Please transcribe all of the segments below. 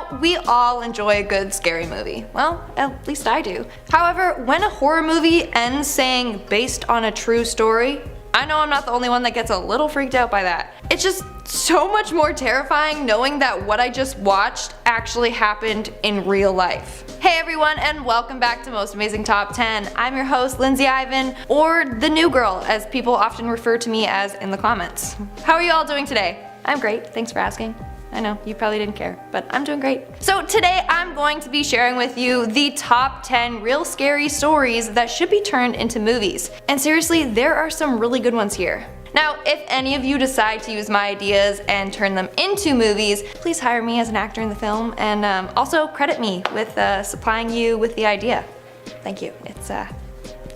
Now, we all enjoy a good scary movie. Well, at least I do. However, when a horror movie ends saying based on a true story, I know I'm not the only one that gets a little freaked out by that. It's just so much more terrifying knowing that what I just watched actually happened in real life. Hey everyone, and welcome back to Most Amazing Top 10. I'm your host, Lindsay Ivan, or the new girl, as people often refer to me as in the comments. How are you all doing today? I'm great, thanks for asking. I know, you probably didn't care, but I'm doing great. So today I'm going to be sharing with you the top 10 real scary stories that should be turned into movies. And seriously, there are some really good ones here. Now, if any of you decide to use my ideas and turn them into movies, please hire me as an actor in the film, and also credit me with supplying you with the idea. Thank you, it's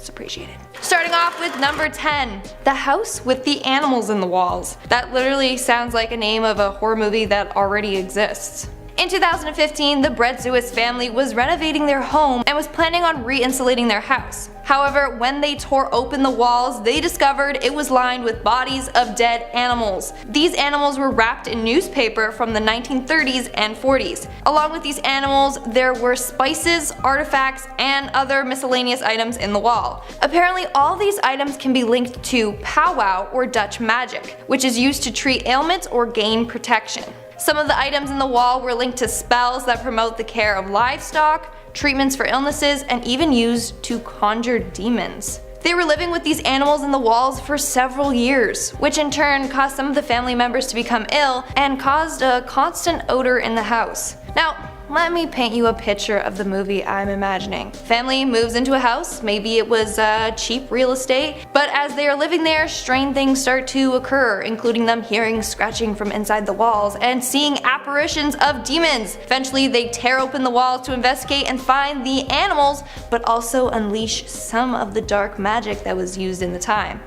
appreciated. Starting off with number 10, The House with the Animals in the Walls. That literally sounds like a name of a horror movie that already exists. In 2015, the Bretzuis family was renovating their home and was planning on re-insulating their house. However, when they tore open the walls, they discovered it was lined with bodies of dead animals. These animals were wrapped in newspaper from the 1930s and 40s. Along with these animals, there were spices, artifacts, and other miscellaneous items in the wall. Apparently, all these items can be linked to powwow or Dutch magic, which is used to treat ailments or gain protection. Some of the items in the wall were linked to spells that promote the care of livestock, treatments for illnesses, and even used to conjure demons. They were living with these animals in the walls for several years, which in turn caused some of the family members to become ill and caused a constant odor in the house. Now, let me paint you a picture of the movie I'm imagining. Family moves into a house, maybe it was cheap real estate, but as they are living there, strange things start to occur, including them hearing scratching from inside the walls and seeing apparitions of demons. Eventually, they tear open the walls to investigate and find the animals, but also unleash some of the dark magic that was used in the time.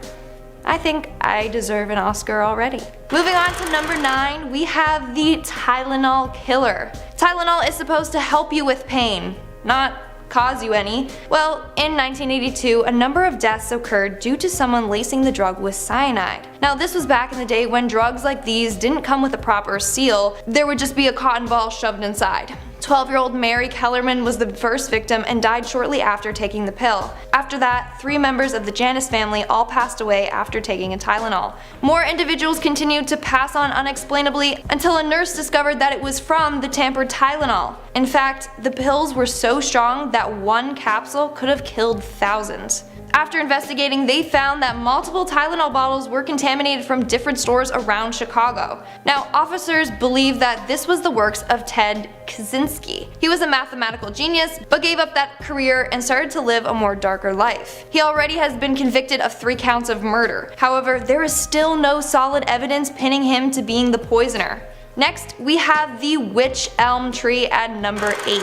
I think I deserve an Oscar already. Moving on to number 9, we have the Tylenol killer. Tylenol is supposed to help you with pain, not cause you any. Well, in 1982, a number of deaths occurred due to someone lacing the drug with cyanide. Now, this was back in the day when drugs like these didn't come with a proper seal, there would just be a cotton ball shoved inside. 12-year-old Mary Kellerman was the first victim and died shortly after taking the pill. After that, 3 members of the Janus family all passed away after taking a Tylenol. More individuals continued to pass on unexplainably until a nurse discovered that it was from the tampered Tylenol. In fact, the pills were so strong that one capsule could have killed thousands. After investigating, they found that multiple Tylenol bottles were contaminated from different stores around Chicago. Now, officers believe that this was the works of Ted Kaczynski. He was a mathematical genius, but gave up that career and started to live a more darker life. He already has been convicted of 3 counts of murder. However, there is still no solid evidence pinning him to being the poisoner. Next, we have the Wych Elm Tree at number 8.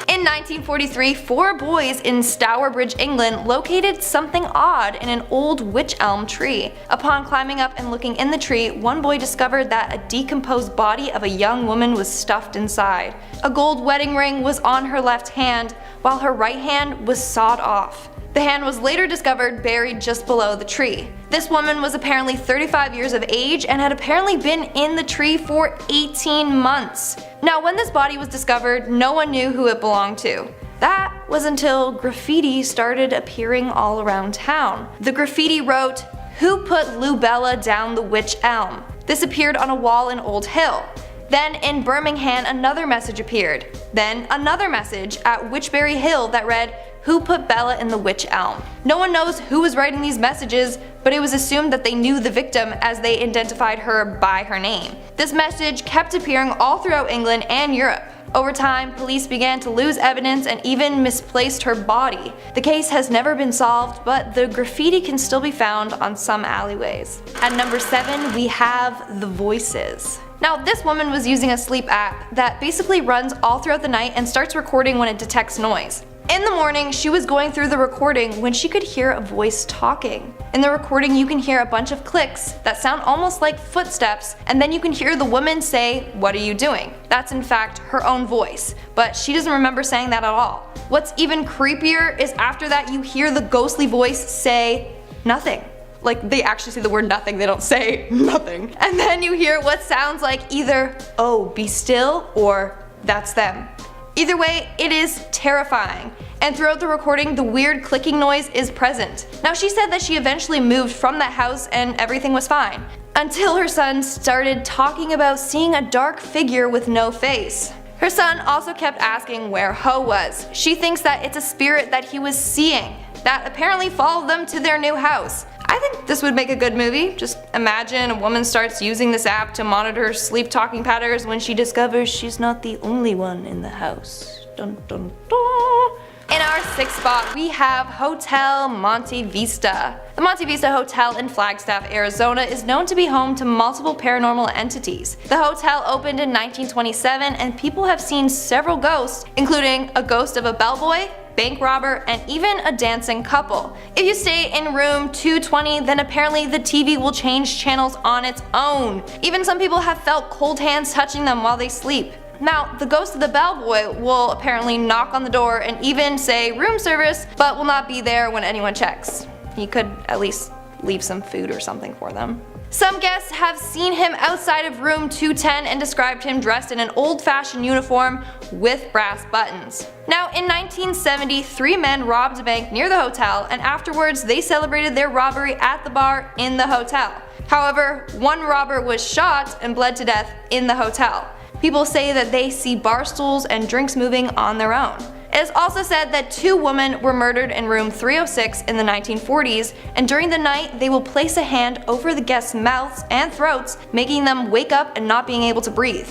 In 1943, 4 boys in Stourbridge, England located something odd in an old wych elm tree. Upon climbing up and looking in the tree, one boy discovered that a decomposed body of a young woman was stuffed inside. A gold wedding ring was on her left hand, while her right hand was sawed off. The hand was later discovered buried just below the tree. This woman was apparently 35 years of age and had apparently been in the tree for 18 months. Now, when this body was discovered, no one knew who it belonged to. That was until graffiti started appearing all around town. The graffiti wrote, "Who put Lubella down the wych elm?" This appeared on a wall in Old Hill. Then in Birmingham, another message appeared. Then another message at Witchbury Hill that read, "Who put Bella in the wych elm?" No one knows who was writing these messages, but it was assumed that they knew the victim as they identified her by her name. This message kept appearing all throughout England and Europe. Over time, police began to lose evidence and even misplaced her body. The case has never been solved, but the graffiti can still be found on some alleyways. At number 7, we have The Voices. Now, this woman was using a sleep app that basically runs all throughout the night and starts recording when it detects noise. In the morning, she was going through the recording when she could hear a voice talking. In the recording, you can hear a bunch of clicks that sound almost like footsteps, and then you can hear the woman say, "What are you doing?" That's in fact her own voice, but she doesn't remember saying that at all. What's even creepier is after that you hear the ghostly voice say, "Nothing." Like, they actually say the word nothing, they don't say nothing. And then you hear what sounds like either, "Oh, be still," or that's them. Either way, it is terrifying. And throughout the recording, the weird clicking noise is present. Now, she said that she eventually moved from that house and everything was fine, until her son started talking about seeing a dark figure with no face. Her son also kept asking where Ho was. She thinks that it's a spirit that he was seeing that apparently followed them to their new house. I think this would make a good movie. Just imagine a woman starts using this app to monitor sleep talking patterns when she discovers she's not the only one in the house. Dun dun dun. In our 6th spot, we have Hotel Monte Vista. The Monte Vista Hotel in Flagstaff, Arizona is known to be home to multiple paranormal entities. The hotel opened in 1927 and people have seen several ghosts, including a ghost of a bellboy, bank robber, and even a dancing couple. If you stay in room 220, then apparently the TV will change channels on its own. Even some people have felt cold hands touching them while they sleep. Now, the ghost of the bellboy will apparently knock on the door and even say room service, but will not be there when anyone checks. He could at least leave some food or something for them. Some guests have seen him outside of room 210 and described him dressed in an old-fashioned uniform with brass buttons. Now, in 1970, 3 men robbed a bank near the hotel, and afterwards they celebrated their robbery at the bar in the hotel. However, 1 robber was shot and bled to death in the hotel. People say that they see bar stools and drinks moving on their own. It is also said that 2 women were murdered in room 306 in the 1940s, and during the night they will place a hand over the guests' mouths and throats, making them wake up and not being able to breathe.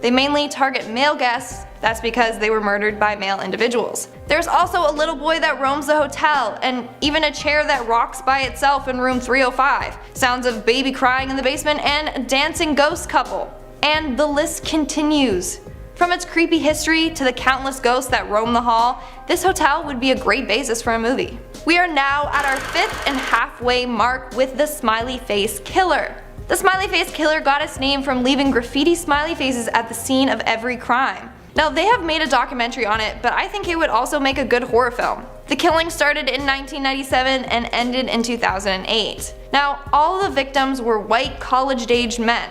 They mainly target male guests. That's because they were murdered by male individuals. There's also a little boy that roams the hotel, and even a chair that rocks by itself in room 305, sounds of baby crying in the basement, and a dancing ghost couple. And the list continues. From its creepy history to the countless ghosts that roam the hall, this hotel would be a great basis for a movie. We are now at our 5th and halfway mark with the Smiley Face Killer. The Smiley Face Killer got its name from leaving graffiti smiley faces at the scene of every crime. Now, they have made a documentary on it, but I think it would also make a good horror film. The killing started in 1997 and ended in 2008. Now, all the victims were white college-aged men.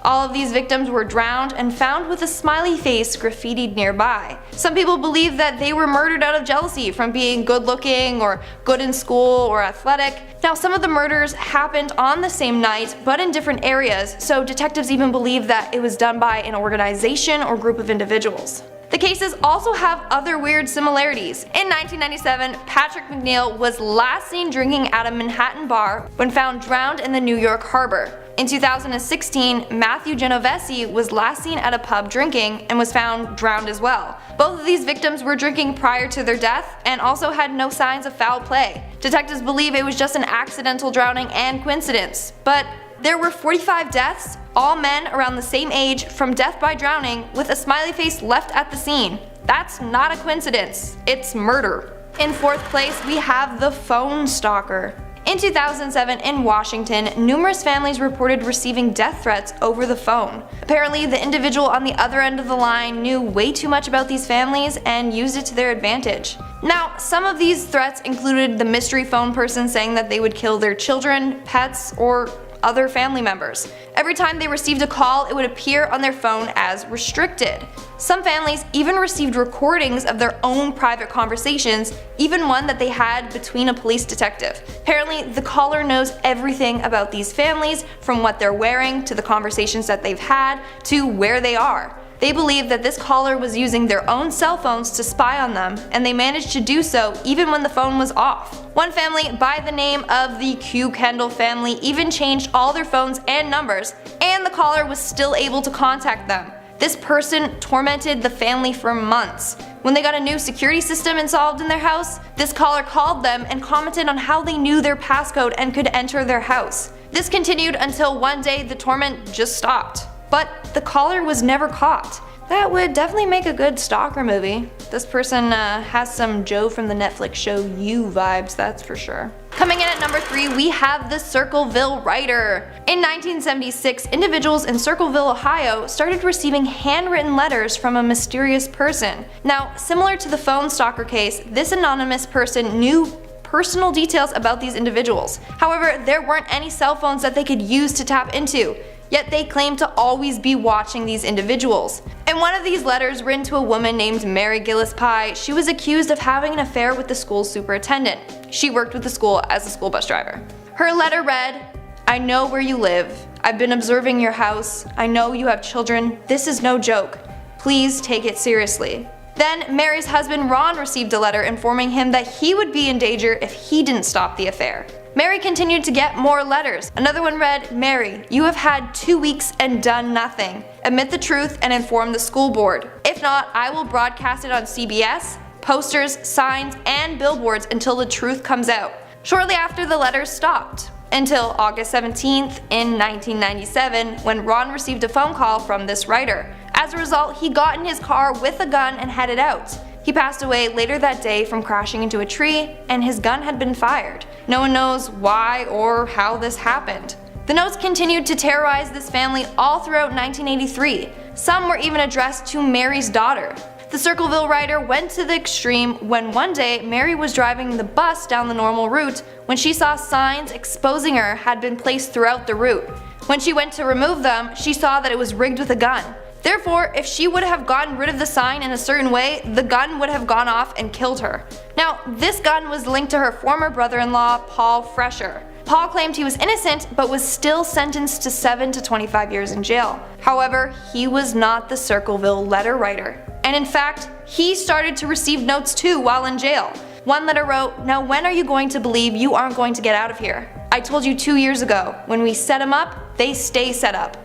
All of these victims were drowned and found with a smiley face graffitied nearby. Some people believe that they were murdered out of jealousy from being good looking or good in school or athletic. Now, some of the murders happened on the same night but in different areas, so detectives even believe that it was done by an organization or group of individuals. The cases also have other weird similarities. In 1997, Patrick McNeil was last seen drinking at a Manhattan bar when found drowned in the New York harbor. In 2016, Matthew Genovese was last seen at a pub drinking and was found drowned as well. Both of these victims were drinking prior to their death and also had no signs of foul play. Detectives believe it was just an accidental drowning and coincidence. But there were 45 deaths, all men around the same age, from death by drowning, with a smiley face left at the scene. That's not a coincidence, it's murder. In 4th place, we have the phone stalker. In 2007 in Washington, numerous families reported receiving death threats over the phone. Apparently, the individual on the other end of the line knew way too much about these families and used it to their advantage. Now, some of these threats included the mystery phone person saying that they would kill their children, pets, or other family members. Every time they received a call, it would appear on their phone as restricted. Some families even received recordings of their own private conversations, even one that they had between a police detective. Apparently, the caller knows everything about these families, from what they're wearing to the conversations that they've had to where they are. They believe that this caller was using their own cell phones to spy on them, and they managed to do so even when the phone was off. One family by the name of the Q Kendall family even changed all their phones and numbers, and the caller was still able to contact them. This person tormented the family for months. When they got a new security system installed in their house, this caller called them and commented on how they knew their passcode and could enter their house. This continued until one day the torment just stopped. But the caller was never caught. That would definitely make a good stalker movie. This person has some Joe from the Netflix show You vibes, that's for sure. Coming in at number 3, we have the Circleville Writer. In 1976, individuals in Circleville, Ohio started receiving handwritten letters from a mysterious person. Now, similar to the phone stalker case, this anonymous person knew personal details about these individuals. However, there weren't any cell phones that they could use to tap into. yet they claim to always be watching these individuals. In one of these letters written to a woman named Mary Gillispie, she was accused of having an affair with the school's superintendent. She worked with the school as a school bus driver. Her letter read, "I know where you live. I've been observing your house. I know you have children. This is no joke. Please take it seriously." Then Mary's husband Ron received a letter informing him that he would be in danger if he didn't stop the affair. Mary continued to get more letters. Another one read, "Mary, you have had 2 weeks and done nothing. Admit the truth and inform the school board. If not, I will broadcast it on CBS, posters, signs, and billboards until the truth comes out." Shortly after, the letters stopped. Until August 17th in 1997, when Ron received a phone call from this writer. As a result, he got in his car with a gun and headed out. He passed away later that day from crashing into a tree, and his gun had been fired. No one knows why or how this happened. The notes continued to terrorize this family all throughout 1983. Some were even addressed to Mary's daughter. The Circleville writer went to the extreme when one day Mary was driving the bus down the normal route when she saw signs exposing her had been placed throughout the route. When she went to remove them, she saw that it was rigged with a gun. Therefore, if she would have gotten rid of the sign in a certain way, the gun would have gone off and killed her. Now, this gun was linked to her former brother-in-law, Paul Fresher. Paul claimed he was innocent, but was still sentenced to 7 to 25 years in jail. However, he was not the Circleville letter writer. And in fact, he started to receive notes too while in jail. One letter wrote, "Now when are you going to believe you aren't going to get out of here? I told you 2 years ago, when we set them up, they stay set up.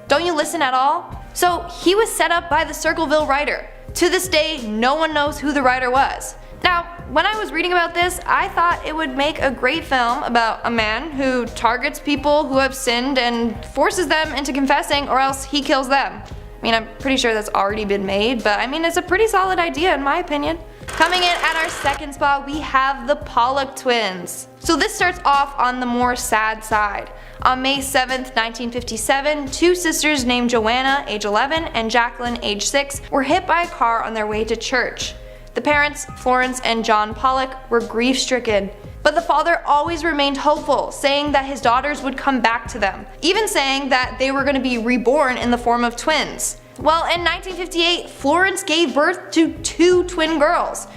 Don't you listen at all?" So he was set up by the Circleville writer. To this day, no one knows who the writer was. Now, when I was reading about this, I thought it would make a great film about a man who targets people who have sinned and forces them into confessing, or else he kills them. I mean, I'm pretty sure that's already been made, but I mean, it's a pretty solid idea in my opinion. Coming in at our second spot, we have the Pollock twins. So this starts off on the more sad side. On May 7th, 1957, two sisters named Joanna, age 11, and Jacqueline, age 6, were hit by a car on their way to church. The parents, Florence and John Pollock, were grief-stricken, but the father always remained hopeful, saying that his daughters would come back to them, even saying that they were going to be reborn in the form of twins. Well, in 1958, Florence gave birth to 2 twin girls,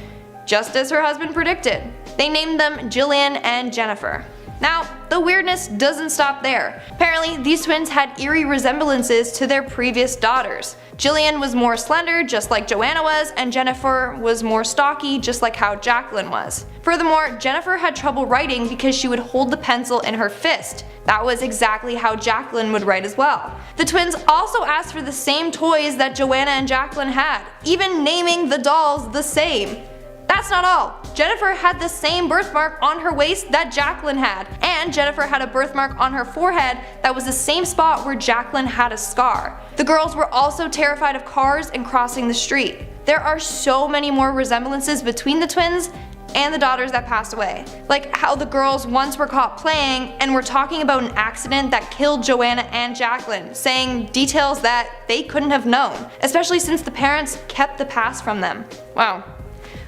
just as her husband predicted. They named them Jillian and Jennifer. Now, the weirdness doesn't stop there. Apparently, these twins had eerie resemblances to their previous daughters. Jillian was more slender, just like Joanna was, and Jennifer was more stocky, just like how Jacqueline was. Furthermore, Jennifer had trouble writing because she would hold the pencil in her fist. That was exactly how Jacqueline would write as well. The twins also asked for the same toys that Joanna and Jacqueline had, even naming the dolls the same. That's not all. Jennifer had the same birthmark on her waist that Jacqueline had, and Jennifer had a birthmark on her forehead that was the same spot where Jacqueline had a scar. The girls were also terrified of cars and crossing the street. There are so many more resemblances between the twins and the daughters that passed away. Like how the girls once were caught playing and were talking about an accident that killed Joanna and Jacqueline, saying details that they couldn't have known, especially since the parents kept the past from them. Wow.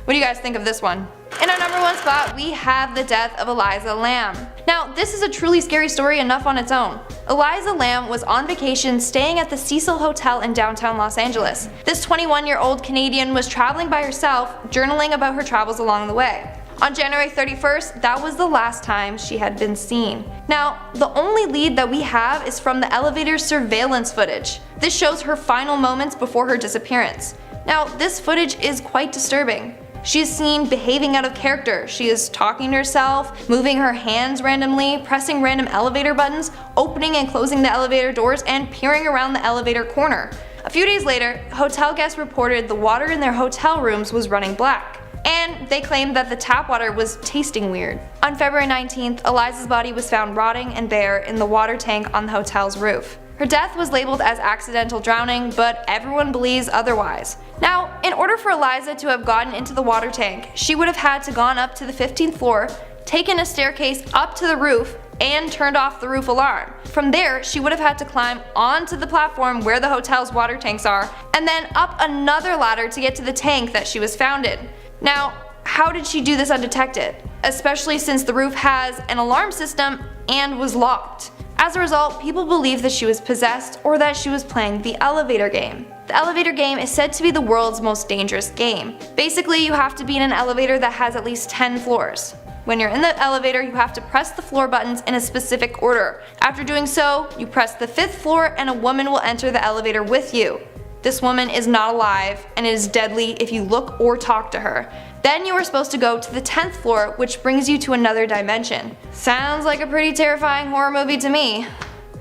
What do you guys think of this one? In our number 1 spot, we have the death of Eliza Lamb. Now, this is a truly scary story enough on its own. Eliza Lamb was on vacation staying at the Cecil Hotel in downtown Los Angeles. This 21-year-old Canadian was traveling by herself, journaling about her travels along the way. On January 31st, that was the last time she had been seen. Now, the only lead that we have is from the elevator's surveillance footage. This shows her final moments before her disappearance. Now, this footage is quite disturbing. She is seen behaving out of character. She is talking to herself, moving her hands randomly, pressing random elevator buttons, opening and closing the elevator doors, and peering around the elevator corner. A few days later, hotel guests reported the water in their hotel rooms was running black, and they claimed that the tap water was tasting weird. On February 19th, Eliza's body was found rotting and bare in the water tank on the hotel's roof. Her death was labeled as accidental drowning, but everyone believes otherwise. Now, in order for Eliza to have gotten into the water tank, she would have had to gone up to the 15th floor, taken a staircase up to the roof, and turned off the roof alarm. From there, she would have had to climb onto the platform where the hotel's water tanks are, and then up another ladder to get to the tank that she was found in. Now, how did she do this undetected? Especially since the roof has an alarm system and was locked. As a result, people believe that she was possessed or that she was playing the elevator game. The elevator game is said to be the world's most dangerous game. Basically, you have to be in an elevator that has at least 10 floors. When you're in the elevator, you have to press the floor buttons in a specific order. After doing so, you press the 5th floor and a woman will enter the elevator with you. This woman is not alive and it is deadly if you look or talk to her. Then you are supposed to go to the 10th floor, which brings you to another dimension. Sounds like a pretty terrifying horror movie to me.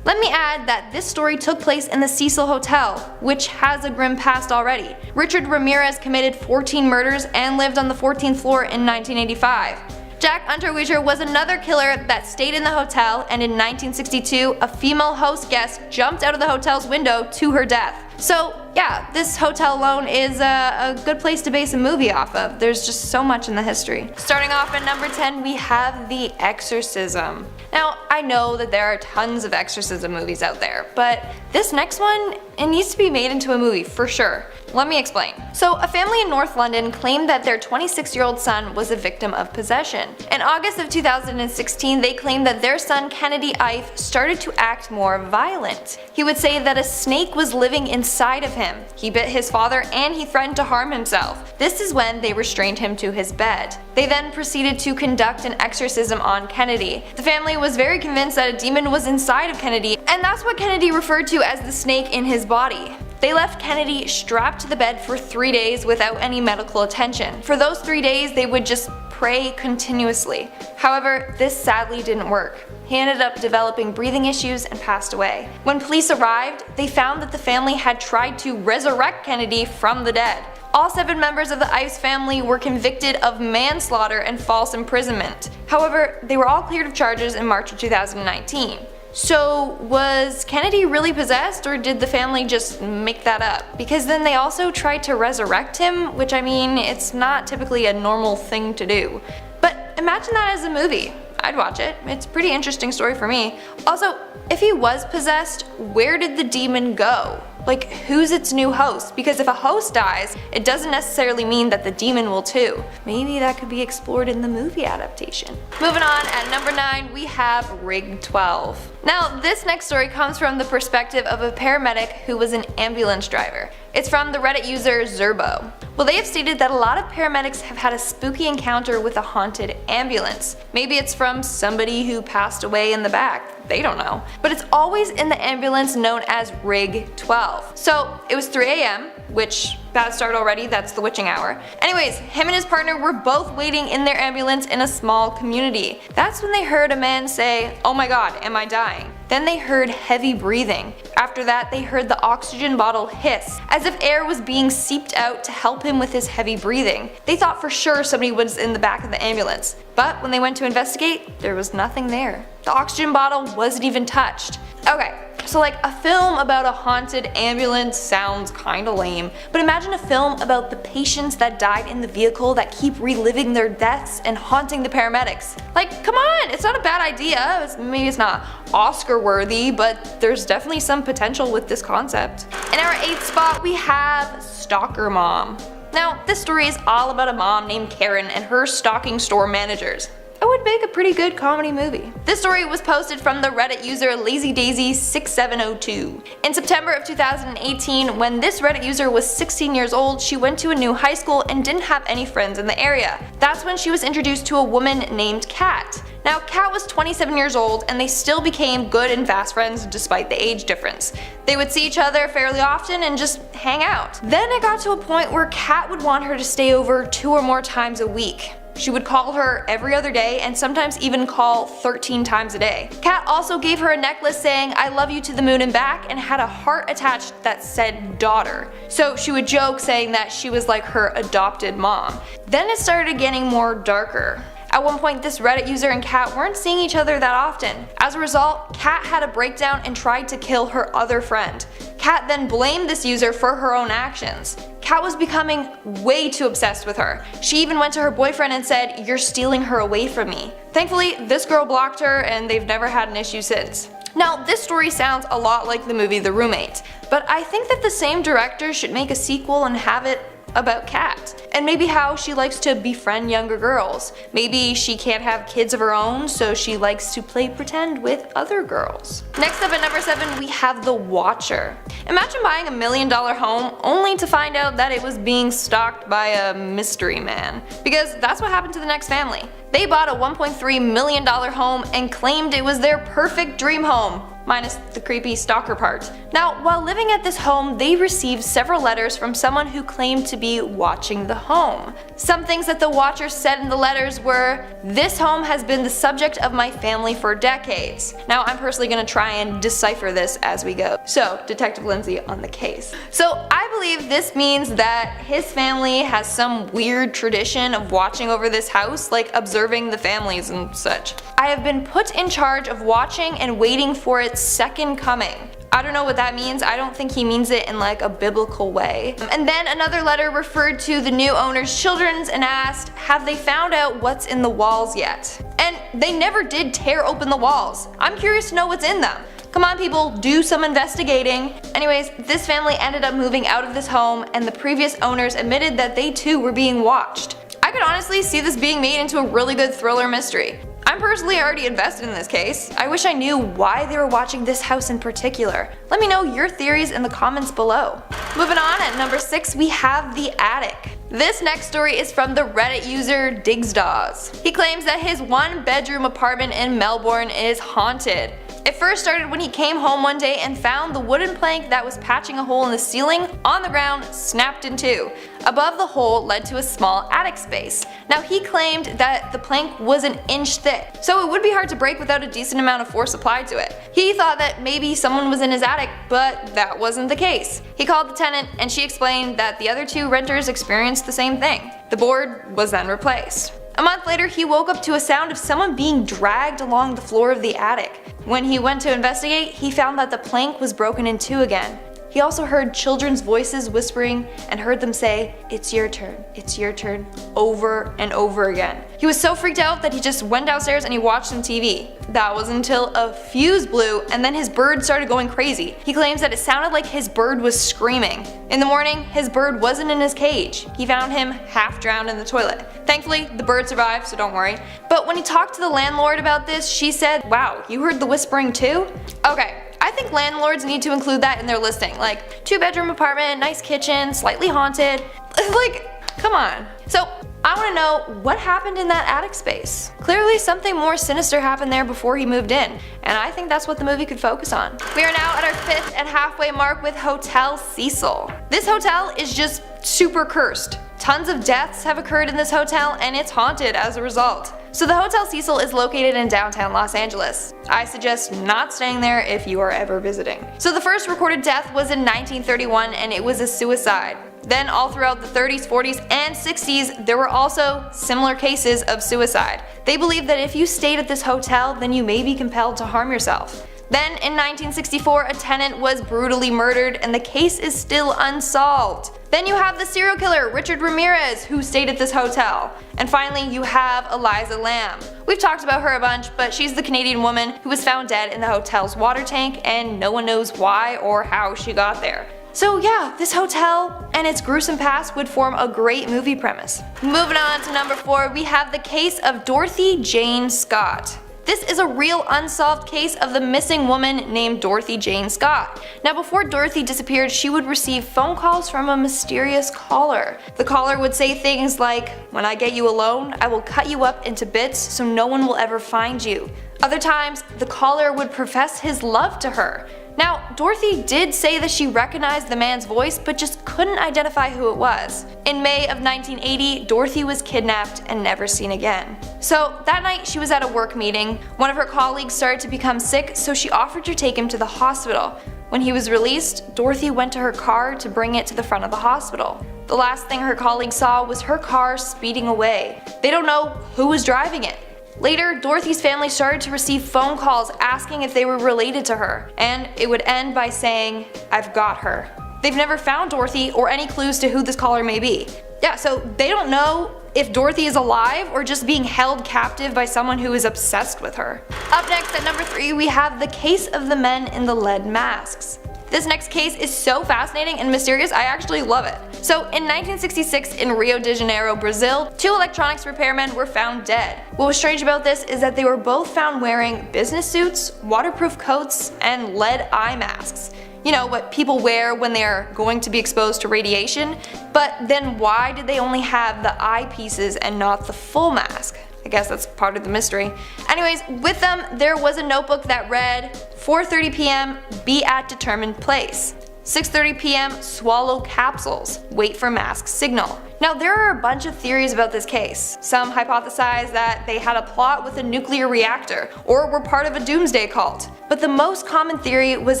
Let me add that this story took place in the Cecil Hotel, which has a grim past already. Richard Ramirez committed 14 murders and lived on the 14th floor in 1985. Jack Unterweger was another killer that stayed in the hotel, and in 1962, a female host guest jumped out of the hotel's window to her death. So yeah, this hotel alone is a good place to base a movie off of. There's just so much in the history. Starting off at number 10, we have The Exorcism. Now, I know that there are tons of exorcism movies out there, but this next one, it needs to be made into a movie for sure. Let me explain. So, a family in North London claimed that their 26-year-old son was a victim of possession. In August of 2016, they claimed that their son Kennedy Ife started to act more violent. He would say that a snake was living inside of him. He bit his father and he threatened to harm himself. This is when they restrained him to his bed. They then proceeded to conduct an exorcism on Kennedy. The family was very convinced that a demon was inside of Kennedy, and that's what Kennedy referred to as the snake in his body. They left Kennedy strapped to the bed for 3 days without any medical attention. For those 3 days, they would just pray continuously. However, this sadly didn't work. He ended up developing breathing issues and passed away. When police arrived, they found that the family had tried to resurrect Kennedy from the dead. All 7 members of the Ives family were convicted of manslaughter and false imprisonment. However, they were all cleared of charges in March of 2019. So was Kennedy really possessed, or did the family just make that up? Because then they also tried to resurrect him, which I mean, it's not typically a normal thing to do. But imagine that as a movie. I'd watch it. It's a pretty interesting story for me. Also, if he was possessed, where did the demon go? Like, who's its new host? Because if a host dies, it doesn't necessarily mean that the demon will too. Maybe that could be explored in the movie adaptation. Moving on, at number 9, we have Rig 12. Now, this next story comes from the perspective of a paramedic who was an ambulance driver. It's from the Reddit user Zerbo. Well, they have stated that a lot of paramedics have had a spooky encounter with a haunted ambulance. Maybe it's from somebody who passed away in the back. They don't know. But it's always in the ambulance known as Rig 12. So it was 3 AM, which, bad start already, that's the witching hour. Anyways, him and his partner were both waiting in their ambulance in a small community. That's when they heard a man say, "Oh my god, am I dying?" Then they heard heavy breathing. After that, they heard the oxygen bottle hiss, as if air was being seeped out to help him with his heavy breathing. They thought for sure somebody was in the back of the ambulance. But when they went to investigate, there was nothing there. The oxygen bottle wasn't even touched. Okay, so like a film about a haunted ambulance sounds kinda lame, but imagine a film about the patients that died in the vehicle that keep reliving their deaths and haunting the paramedics. Like, come on, it's not a bad idea. Maybe it's not Oscar worthy, but there's definitely some potential with this concept. In our 8th spot, we have Stalker Mom. Now, this story is all about a mom named Karen and her stalking store managers. It would make a pretty good comedy movie. This story was posted from the Reddit user LazyDaisy6702. In September of 2018, when this Reddit user was 16 years old, she went to a new high school and didn't have any friends in the area. That's when she was introduced to a woman named Kat. Now, Kat was 27 years old and they still became good and fast friends despite the age difference. They would see each other fairly often and just hang out. Then it got to a point where Kat would want her to stay over 2 or more times a week. She would call her every other day and sometimes even call 13 times a day. Kat also gave her a necklace saying "I love you to the moon and back" and had a heart attached that said daughter. So she would joke saying that she was like her adopted mom. Then it started getting more darker. At one point, this Reddit user and Kat weren't seeing each other that often. As a result, Kat had a breakdown and tried to kill her other friend. Kat then blamed this user for her own actions. Kat was becoming way too obsessed with her. She even went to her boyfriend and said, "You're stealing her away from me." Thankfully, this girl blocked her and they've never had an issue since. Now, this story sounds a lot like the movie The Roommate, but I think that the same director should make a sequel and have it about Kat. and maybe how she likes to befriend younger girls. Maybe she can't have kids of her own, so she likes to play pretend with other girls. Next up at number 7, we have the Watcher. Imagine buying $1 million home only to find out that it was being stalked by a mystery man. Because that's what happened to the next family. They bought a $1.3 million home and claimed it was their perfect dream home. Minus the creepy stalker part. Now, while living at this home, they received several letters from someone who claimed to be watching the home. Some things that the Watcher said in the letters were, "This home has been the subject of my family for decades." Now, I'm personally gonna try and decipher this as we go. So, Detective Lindsay on the case. So, I believe this means that his family has some weird tradition of watching over this house, like observing the families and such. "I have been put in charge of watching and waiting for its second coming." I don't know what that means. I don't think he means it in like a biblical way. And then another letter referred to the new owner's children and asked, have they found out what's in the walls yet? And they never did tear open the walls. I'm curious to know what's in them. Come on people, do some investigating. Anyways, this family ended up moving out of this home, and the previous owners admitted that they too were being watched. I could honestly see this being made into a really good thriller mystery. I'm personally already invested in this case. I wish I knew why they were watching this house in particular. Let me know your theories in the comments below. Moving on, at number 6 we have the attic. This next story is from the Reddit user Digsdaws. He claims that his 1-bedroom apartment in Melbourne is haunted. It first started when he came home one day and found the wooden plank that was patching a hole in the ceiling on the ground snapped in two. Above the hole led to a small attic space. Now he claimed that the plank was an inch thick, so it would be hard to break without a decent amount of force applied to it. He thought that maybe someone was in his attic, but that wasn't the case. He called the tenant and she explained that the other 2 renters experienced the same thing. The board was then replaced. A month later, he woke up to a sound of someone being dragged along the floor of the attic. When he went to investigate, he found that the plank was broken in 2 again. He also heard children's voices whispering and heard them say, it's your turn, over and over again. He was so freaked out that he just went downstairs and he watched some TV. That was until a fuse blew and then his bird started going crazy. He claims that it sounded like his bird was screaming. In the morning, his bird wasn't in his cage. He found him half drowned in the toilet. Thankfully, the bird survived, so don't worry. But when he talked to the landlord about this, she said, wow, you heard the whispering too? Okay. I think landlords need to include that in their listing, like 2-bedroom apartment, nice kitchen, slightly haunted. Like, come on. So I want to know what happened in that attic space. Clearly something more sinister happened there before he moved in, and I think that's what the movie could focus on. We are now at our 5th and halfway mark with Hotel Cecil. This hotel is just super cursed. Tons of deaths have occurred in this hotel and it's haunted as a result. So the Hotel Cecil is located in downtown Los Angeles. I suggest not staying there if you are ever visiting. So the first recorded death was in 1931 and it was a suicide. Then all throughout the 30s, 40s, and 60s, there were also similar cases of suicide. They believed that if you stayed at this hotel, then you may be compelled to harm yourself. Then in 1964, a tenant was brutally murdered and the case is still unsolved. Then you have the serial killer Richard Ramirez, who stayed at this hotel. And finally you have Eliza Lamb. We've talked about her a bunch, but she's the Canadian woman who was found dead in the hotel's water tank and no one knows why or how she got there. So yeah, this hotel and its gruesome past would form a great movie premise. Moving on to number 4, we have the case of Dorothy Jane Scott. This is a real unsolved case of the missing woman named Dorothy Jane Scott. Now before Dorothy disappeared, she would receive phone calls from a mysterious caller. The caller would say things like, when I get you alone, I will cut you up into bits so no one will ever find you. Other times, the caller would profess his love to her. Now, Dorothy did say that she recognized the man's voice but just couldn't identify who it was. In May of 1980, Dorothy was kidnapped and never seen again. So that night she was at a work meeting. One of her colleagues started to become sick, so she offered to take him to the hospital. When he was released, Dorothy went to her car to bring it to the front of the hospital. The last thing her colleague saw was her car speeding away. They don't know who was driving it. Later, Dorothy's family started to receive phone calls asking if they were related to her, and it would end by saying, I've got her. They've never found Dorothy or any clues to who this caller may be. Yeah, so they don't know if Dorothy is alive or just being held captive by someone who is obsessed with her. Up next at number 3, we have the case of the men in the lead masks. This next case is so fascinating and mysterious, I actually love it. So in 1966 in Rio de Janeiro, Brazil, 2 electronics repairmen were found dead. What was strange about this is that they were both found wearing business suits, waterproof coats, and lead eye masks. You know, what people wear when they're going to be exposed to radiation. But then why did they only have the eyepieces and not the full mask? I guess that's part of the mystery. Anyways, with them there was a notebook that read 4:30 p.m. be at determined place. 6:30 p.m. swallow capsules, wait for mask signal. Now there are a bunch of theories about this case. Some hypothesize that they had a plot with a nuclear reactor or were part of a doomsday cult. But the most common theory was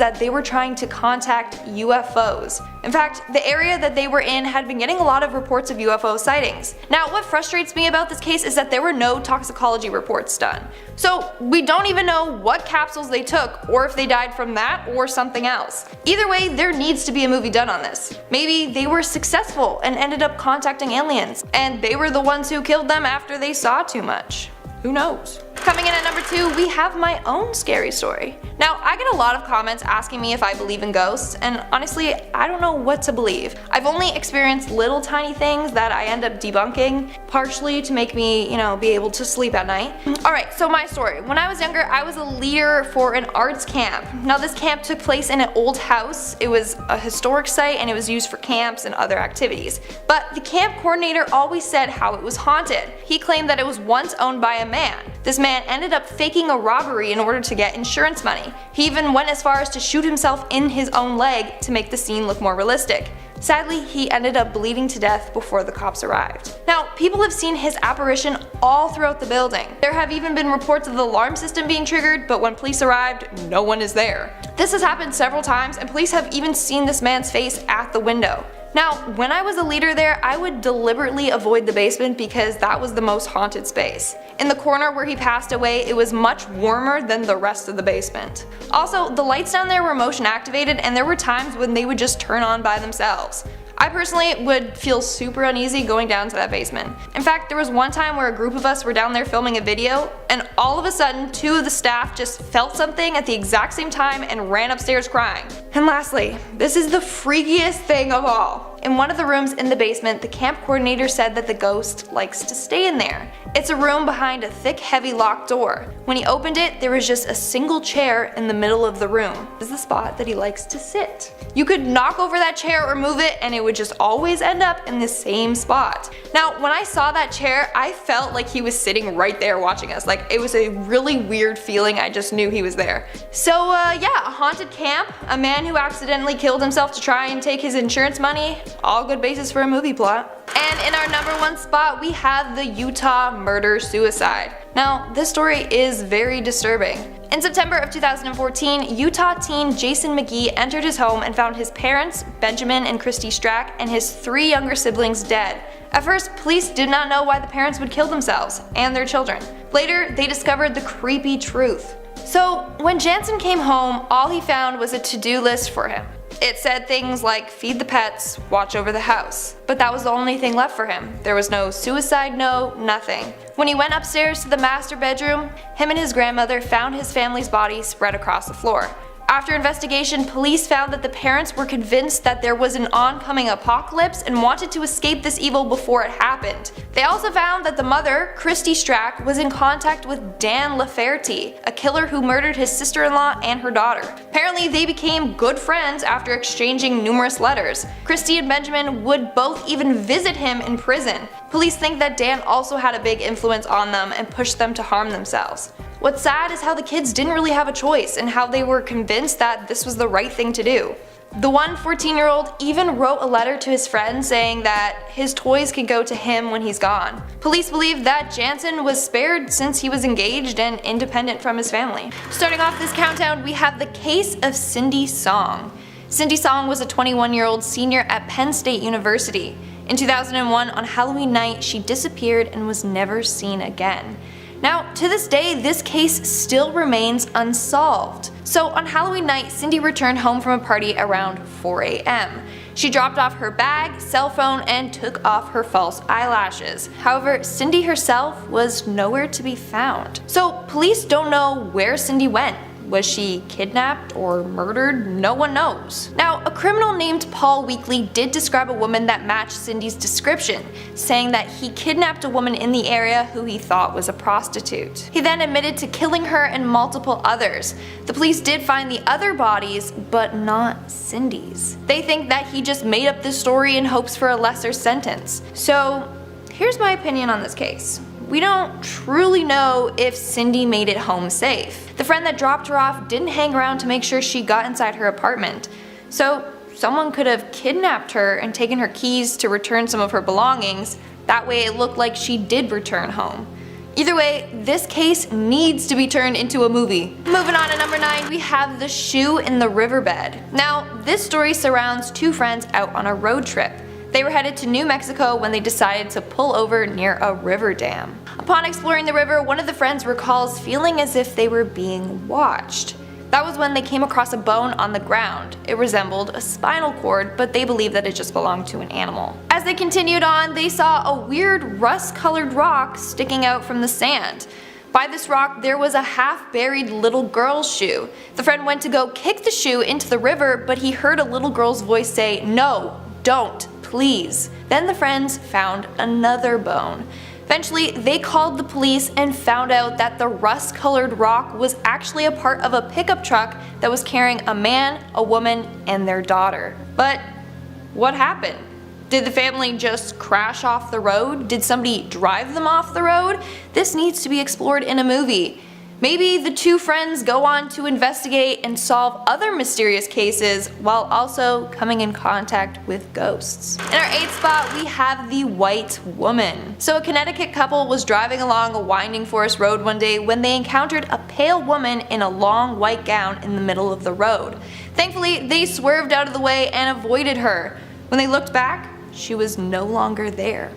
that they were trying to contact UFOs. In fact, the area that they were in had been getting a lot of reports of UFO sightings. Now what frustrates me about this case is that there were no toxicology reports done. So we don't even know what capsules they took or if they died from that or something else. Either way, there needs to be a movie done on this. Maybe they were successful and ended up contacting aliens, and they were the ones who killed them after they saw too much. Who knows? Coming in at number 2, we have my own scary story. Now, I get a lot of comments asking me if I believe in ghosts, and honestly, I don't know what to believe. I've only experienced little tiny things that I end up debunking, partially to make me, be able to sleep at night. Alright, so my story. When I was younger, I was a leader for an arts camp. Now this camp took place in an old house. It was a historic site and it was used for camps and other activities. But the camp coordinator always said how it was haunted. He claimed that it was once owned by a man. This man ended up faking a robbery in order to get insurance money. He even went as far as to shoot himself in his own leg to make the scene look more realistic. Sadly, he ended up bleeding to death before the cops arrived. Now, people have seen his apparition all throughout the building. There have even been reports of the alarm system being triggered, but when police arrived, no one is there. This has happened several times, and police have even seen this man's face at the window. Now, when I was a leader there, I would deliberately avoid the basement because that was the most haunted space. In the corner where he passed away, it was much warmer than the rest of the basement. Also, the lights down there were motion activated, and there were times when they would just turn on by themselves. I personally would feel super uneasy going down to that basement. In fact, there was one time where a group of us were down there filming a video, and all of a sudden 2 of the staff just felt something at the exact same time and ran upstairs crying. And lastly, this is the freakiest thing of all. In one of the rooms in the basement, the camp coordinator said that the ghost likes to stay in there. It's a room behind a thick, heavy locked door. When he opened it, there was just a single chair in the middle of the room. This is the spot that he likes to sit. You could knock over that chair or move it and it would just always end up in the same spot. Now, when I saw that chair, I felt like he was sitting right there watching us. Like, it was a really weird feeling, I just knew he was there. So yeah, a haunted camp, a man who accidentally killed himself to try and take his insurance money, all good basis for a movie plot. And in our number 1 spot, we have the Utah murder-suicide. Now, this story is very disturbing. In September of 2014, Utah teen Jason McGee entered his home and found his parents, Benjamin and Christy Strack, and his 3 younger siblings dead. At first, police did not know why the parents would kill themselves and their children. Later, they discovered the creepy truth. So, when Jansen came home, all he found was a to-do list for him. It said things like feed the pets, watch over the house. But that was the only thing left for him. There was no suicide note, nothing. When he went upstairs to the master bedroom, him and his grandmother found his family's body spread across the floor. After investigation, police found that the parents were convinced that there was an oncoming apocalypse and wanted to escape this evil before it happened. They also found that the mother, Christy Strack, was in contact with Dan Lafferty, a killer who murdered his sister-in-law and her daughter. Apparently, they became good friends after exchanging numerous letters. Christy and Benjamin would both even visit him in prison. Police think that Dan also had a big influence on them and pushed them to harm themselves. What's sad is how the kids didn't really have a choice and how they were convinced that this was the right thing to do. The one 14-year-old even wrote a letter to his friend saying that his toys could go to him when he's gone. Police believe that Jansen was spared since he was engaged and independent from his family. Starting off this countdown, we have the case of Cindy Song. Cindy Song was a 21-year-old senior at Penn State University. In 2001, on Halloween night, she disappeared and was never seen again. Now, to this day, this case still remains unsolved. So on Halloween night, Cindy returned home from a party around 4 a.m. She dropped off her bag, cell phone, and took off her false eyelashes. However, Cindy herself was nowhere to be found. So police don't know where Cindy went. Was she kidnapped or murdered? No one knows. Now, a criminal named Paul Weekly did describe a woman that matched Cindy's description, saying that he kidnapped a woman in the area who he thought was a prostitute. He then admitted to killing her and multiple others. The police did find the other bodies, but not Cindy's. They think that he just made up this story in hopes for a lesser sentence. So, here's my opinion on this case. We don't truly know if Cindy made it home safe. The friend that dropped her off didn't hang around to make sure she got inside her apartment. So someone could have kidnapped her and taken her keys to return some of her belongings. That way it looked like she did return home. Either way, this case needs to be turned into a movie. Moving on to number 9, we have the shoe in the riverbed. Now, this story surrounds two friends out on a road trip. They were headed to New Mexico when they decided to pull over near a river dam. Upon exploring the river, one of the friends recalls feeling as if they were being watched. That was when they came across a bone on the ground. It resembled a spinal cord, but they believed that it just belonged to an animal. As they continued on, they saw a weird rust-colored rock sticking out from the sand. By this rock, there was a half-buried little girl's shoe. The friend went to go kick the shoe into the river, but he heard a little girl's voice say, "No, don't. Please." Then the friends found another bone. Eventually, they called the police and found out that the rust-colored rock was actually a part of a pickup truck that was carrying a man, a woman, and their daughter. But what happened? Did the family just crash off the road? Did somebody drive them off the road? This needs to be explored in a movie. Maybe the two friends go on to investigate and solve other mysterious cases while also coming in contact with ghosts. In our 8th spot, we have the white woman. So a Connecticut couple was driving along a winding forest road one day when they encountered a pale woman in a long white gown in the middle of the road. Thankfully, they swerved out of the way and avoided her. When they looked back, she was no longer there.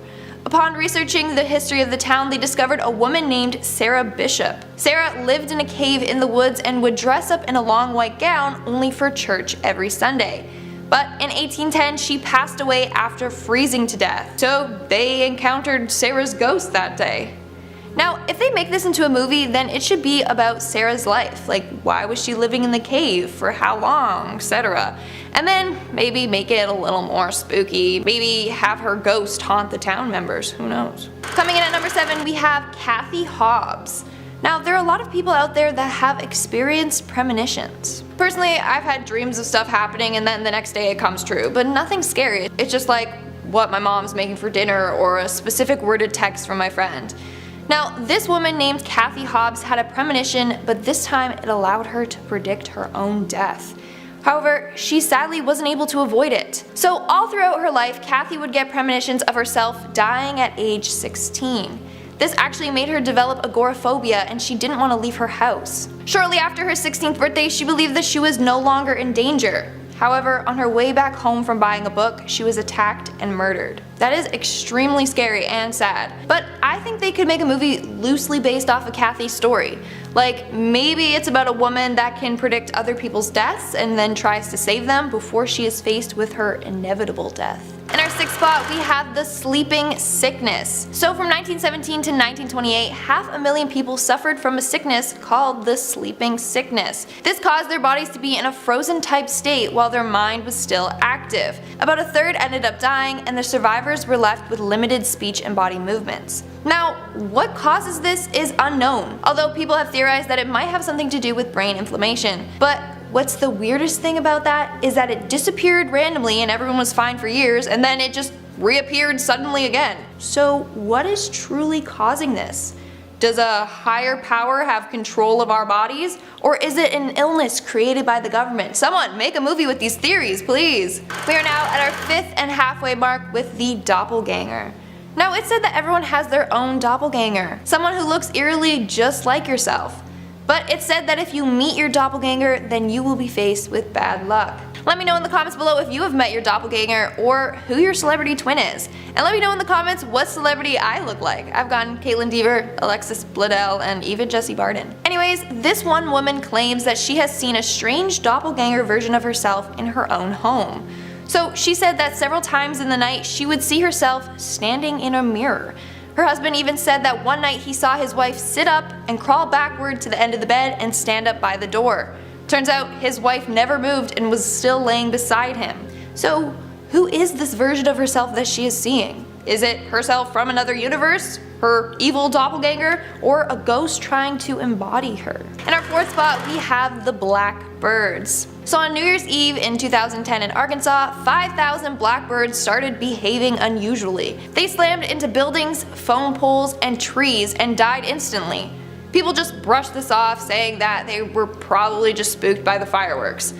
Upon researching the history of the town, they discovered a woman named Sarah Bishop. Sarah lived in a cave in the woods and would dress up in a long white gown only for church every Sunday. But in 1810, she passed away after freezing to death, so they encountered Sarah's ghost that day. Now, if they make this into a movie, then it should be about Sarah's life, like why was she living in the cave, for how long, etc. And then maybe make it a little more spooky, maybe have her ghost haunt the town members, who knows. Coming in at number 7, we have Kathy Hobbs. Now, there are a lot of people out there that have experienced premonitions. Personally, I've had dreams of stuff happening and then the next day it comes true, but nothing scary. It's just like what my mom's making for dinner or a specific worded text from my friend. Now, this woman named Kathy Hobbs had a premonition, but this time it allowed her to predict her own death. However, she sadly wasn't able to avoid it. So all throughout her life, Kathy would get premonitions of herself dying at age 16. This actually made her develop agoraphobia and she didn't want to leave her house. Shortly after her 16th birthday, she believed that she was no longer in danger. However, on her way back home from buying a book, she was attacked and murdered. That is extremely scary and sad. But I think they could make a movie loosely based off of Kathy's story. Like, maybe it's about a woman that can predict other people's deaths and then tries to save them before she is faced with her inevitable death. In our 6th spot, we have the sleeping sickness. So from 1917 to 1928, 500,000 people suffered from a sickness called the sleeping sickness. This caused their bodies to be in a frozen type state while their mind was still active. About a third ended up dying and the survivors were left with limited speech and body movements. Now, what causes this is unknown, although people have theorized that it might have something to do with brain inflammation. But what's the weirdest thing about that is that it disappeared randomly and everyone was fine for years and then it just reappeared suddenly again. So what is truly causing this? Does a higher power have control of our bodies? Or is it an illness created by the government? Someone make a movie with these theories, please. We are now at our 5th and halfway mark with the doppelganger. Now, it's said that everyone has their own doppelganger, someone who looks eerily just like yourself. But it's said that if you meet your doppelganger, then you will be faced with bad luck. Let me know in the comments below if you have met your doppelganger or who your celebrity twin is. And let me know in the comments what celebrity I look like. I've gotten Caitlin Dever, Alexis Bledel, and even Jessie Barden. Anyways, this one woman claims that she has seen a strange doppelganger version of herself in her own home. So she said that several times in the night she would see herself standing in a mirror. Her husband even said that one night he saw his wife sit up and crawl backward to the end of the bed and stand up by the door. Turns out his wife never moved and was still laying beside him. So who is this version of herself that she is seeing? Is it herself from another universe? Her evil doppelganger? Or a ghost trying to embody her? In our fourth spot, we have the blackbirds. So on New Year's Eve in 2010 in Arkansas, 5,000 blackbirds started behaving unusually. They slammed into buildings, phone poles, and trees and died instantly. People just brushed this off, saying that they were probably just spooked by the fireworks.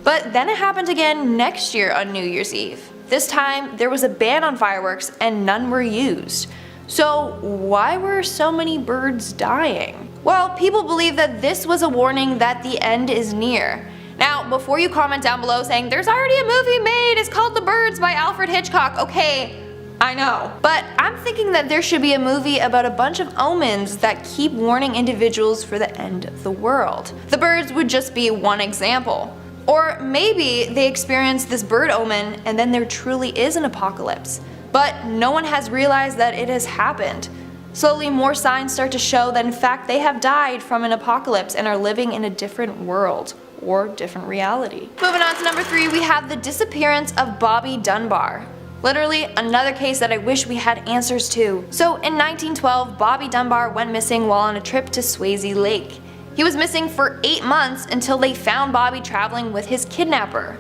But then it happened again next year on New Year's Eve. This time, there was a ban on fireworks and none were used. So why were so many birds dying? Well, people believe that this was a warning that the end is near. Now, before you comment down below saying there's already a movie made, it's called The Birds by Alfred Hitchcock. Okay, I know. But I'm thinking that there should be a movie about a bunch of omens that keep warning individuals for the end of the world. The birds would just be one example. Or maybe they experience this bird omen and then there truly is an apocalypse. But no one has realized that it has happened. Slowly more signs start to show that in fact they have died from an apocalypse and are living in a different world or different reality. Moving on to number 3, we have the disappearance of Bobby Dunbar. Literally another case that I wish we had answers to. So in 1912, Bobby Dunbar went missing while on a trip to Swayze Lake. He was missing for 8 months until they found Bobby traveling with his kidnapper.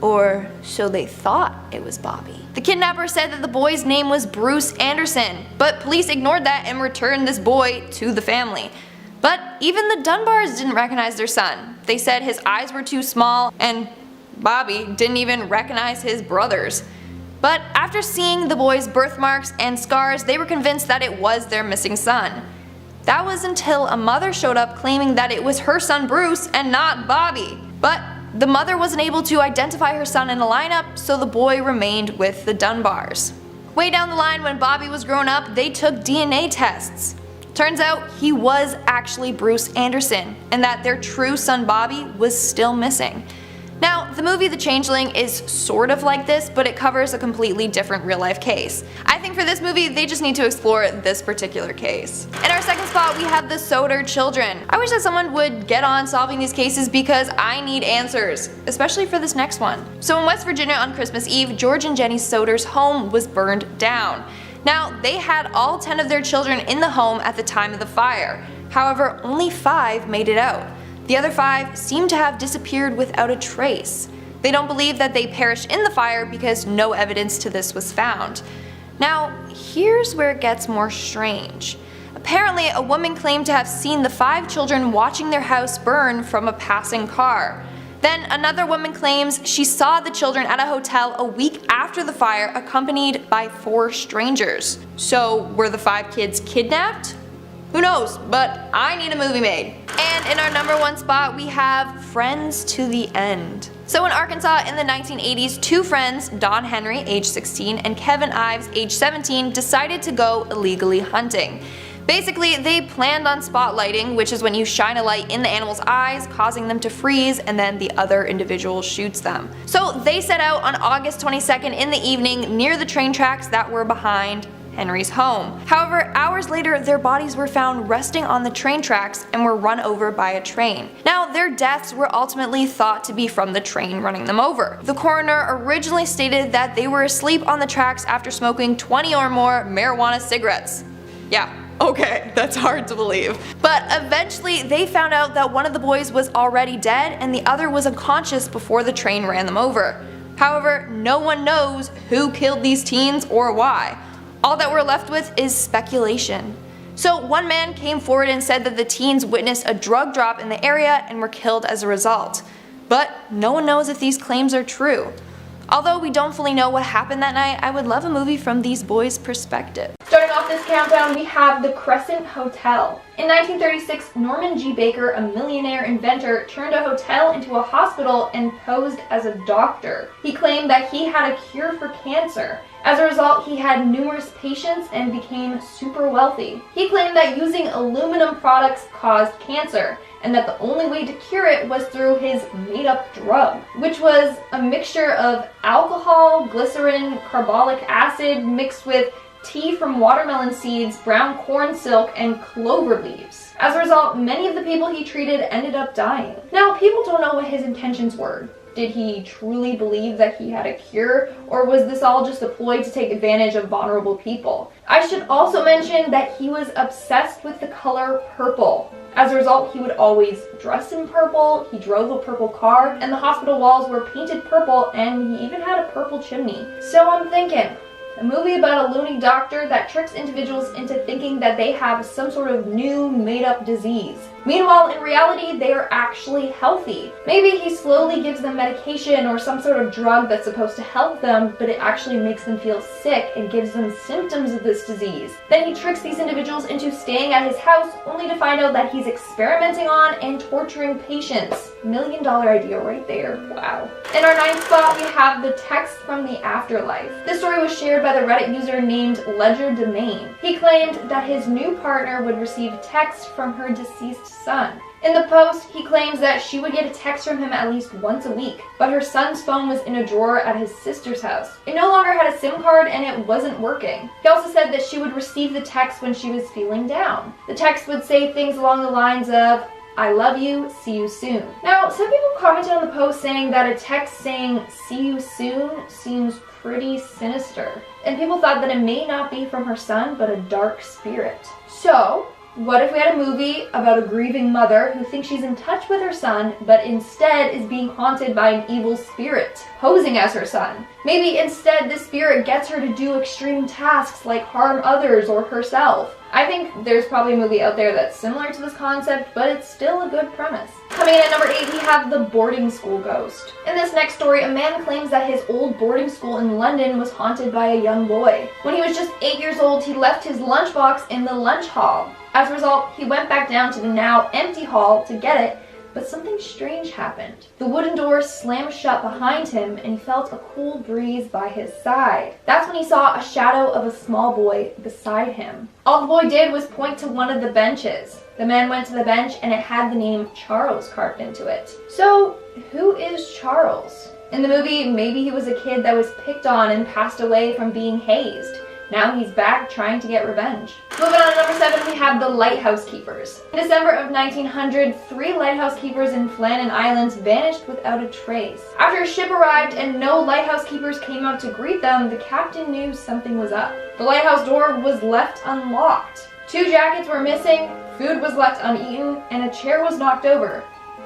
Or so they thought it was Bobby. The kidnapper said that the boy's name was Bruce Anderson, but police ignored that and returned this boy to the family. But even the Dunbars didn't recognize their son. They said his eyes were too small, and Bobby didn't even recognize his brothers. But after seeing the boy's birthmarks and scars, they were convinced that it was their missing son. That was until a mother showed up claiming that it was her son Bruce and not Bobby. But the mother wasn't able to identify her son in a lineup, so the boy remained with the Dunbars. Way down the line, when Bobby was grown up, they took DNA tests. Turns out he was actually Bruce Anderson, and that their true son Bobby was still missing. Now, the movie The Changeling is sort of like this, but it covers a completely different real-life case. I think for this movie, they just need to explore this particular case. In our second spot, we have the Soder children. I wish that someone would get on solving these cases because I need answers, especially for this next one. So in West Virginia on Christmas Eve, George and Jenny Soder's home was burned down. Now, they had all 10 of their children in the home at the time of the fire. However, only 5 made it out. The other 5 seem to have disappeared without a trace. They don't believe that they perished in the fire because no evidence to this was found. Now, here's where it gets more strange. Apparently, a woman claimed to have seen the 5 children watching their house burn from a passing car. Then another woman claims she saw the children at a hotel a week after the fire accompanied by 4 strangers. So were the 5 kids kidnapped? Who knows, but I need a movie made. And in our number 1 spot, we have Friends to the End. So in Arkansas in the 1980s, 2 friends, Don Henry, age 16, and Kevin Ives, age 17, decided to go illegally hunting. Basically, they planned on spotlighting, which is when you shine a light in the animal's eyes, causing them to freeze, and then the other individual shoots them. So they set out on August 22nd in the evening near the train tracks that were behind Henry's home. However, hours later, their bodies were found resting on the train tracks and were run over by a train. Now, their deaths were ultimately thought to be from the train running them over. The coroner originally stated that they were asleep on the tracks after smoking 20 or more marijuana cigarettes. Yeah. Okay, that's hard to believe. But eventually they found out that one of the boys was already dead and the other was unconscious before the train ran them over. However, no one knows who killed these teens or why. All that we're left with is speculation. So one man came forward and said that the teens witnessed a drug drop in the area and were killed as a result. But no one knows if these claims are true. Although we don't fully know what happened that night, I would love a movie from these boys' perspective. Starting off this countdown, we have the Crescent Hotel. In 1936, Norman G. Baker, a millionaire inventor, turned a hotel into a hospital and posed as a doctor. He claimed that he had a cure for cancer. As a result, he had numerous patients and became super wealthy. He claimed that using aluminum products caused cancer, and that the only way to cure it was through his made-up drug, which was a mixture of alcohol, glycerin, carbolic acid mixed with tea from watermelon seeds, brown corn silk, and clover leaves. As a result, many of the people he treated ended up dying. Now, people don't know what his intentions were. Did he truly believe that he had a cure, or was this all just a ploy to take advantage of vulnerable people? I should also mention that he was obsessed with the color purple. As a result, he would always dress in purple, he drove a purple car, and the hospital walls were painted purple, and he even had a purple chimney. So I'm thinking, a movie about a loony doctor that tricks individuals into thinking that they have some sort of new made-up disease. Meanwhile, in reality, they are actually healthy. Maybe he slowly gives them medication or some sort of drug that's supposed to help them, but it actually makes them feel sick and gives them symptoms of this disease. Then he tricks these individuals into staying at his house, only to find out that he's experimenting on and torturing patients. $1 million idea right there. Wow. In our 9th spot, we have the text from the afterlife. This story was shared by the Reddit user named Ledger Domain. He claimed that his new partner would receive text from her deceased son. In the post, he claims that she would get a text from him at least once a week, but her son's phone was in a drawer at his sister's house. It no longer had a SIM card and it wasn't working. He also said that she would receive the text when she was feeling down. The text would say things along the lines of, "I love you, see you soon." Now, some people commented on the post saying that a text saying "see you soon" seems pretty sinister, and people thought that it may not be from her son, but a dark spirit. So, what if we had a movie about a grieving mother who thinks she's in touch with her son, but instead is being haunted by an evil spirit, posing as her son? Maybe instead this spirit gets her to do extreme tasks like harm others or herself. I think there's probably a movie out there that's similar to this concept, but it's still a good premise. Coming in at number 8, we have The Boarding School Ghost. In this next story, a man claims that his old boarding school in London was haunted by a young boy. When he was just 8 years old, he left his lunchbox in the lunch hall. As a result, he went back down to the now empty hall to get it, but something strange happened. The wooden door slammed shut behind him and he felt a cool breeze by his side. That's when he saw a shadow of a small boy beside him. All the boy did was point to one of the benches. The man went to the bench and it had the name Charles carved into it. So, who is Charles? In the movie, maybe he was a kid that was picked on and passed away from being hazed. Now he's back trying to get revenge. Moving on to number 7, we have The Lighthouse Keepers. In December of 1900, 3 lighthouse keepers in Flannan Islands vanished without a trace. After a ship arrived and no lighthouse keepers came out to greet them, the captain knew something was up. The lighthouse door was left unlocked. 2 jackets were missing, food was left uneaten, and a chair was knocked over.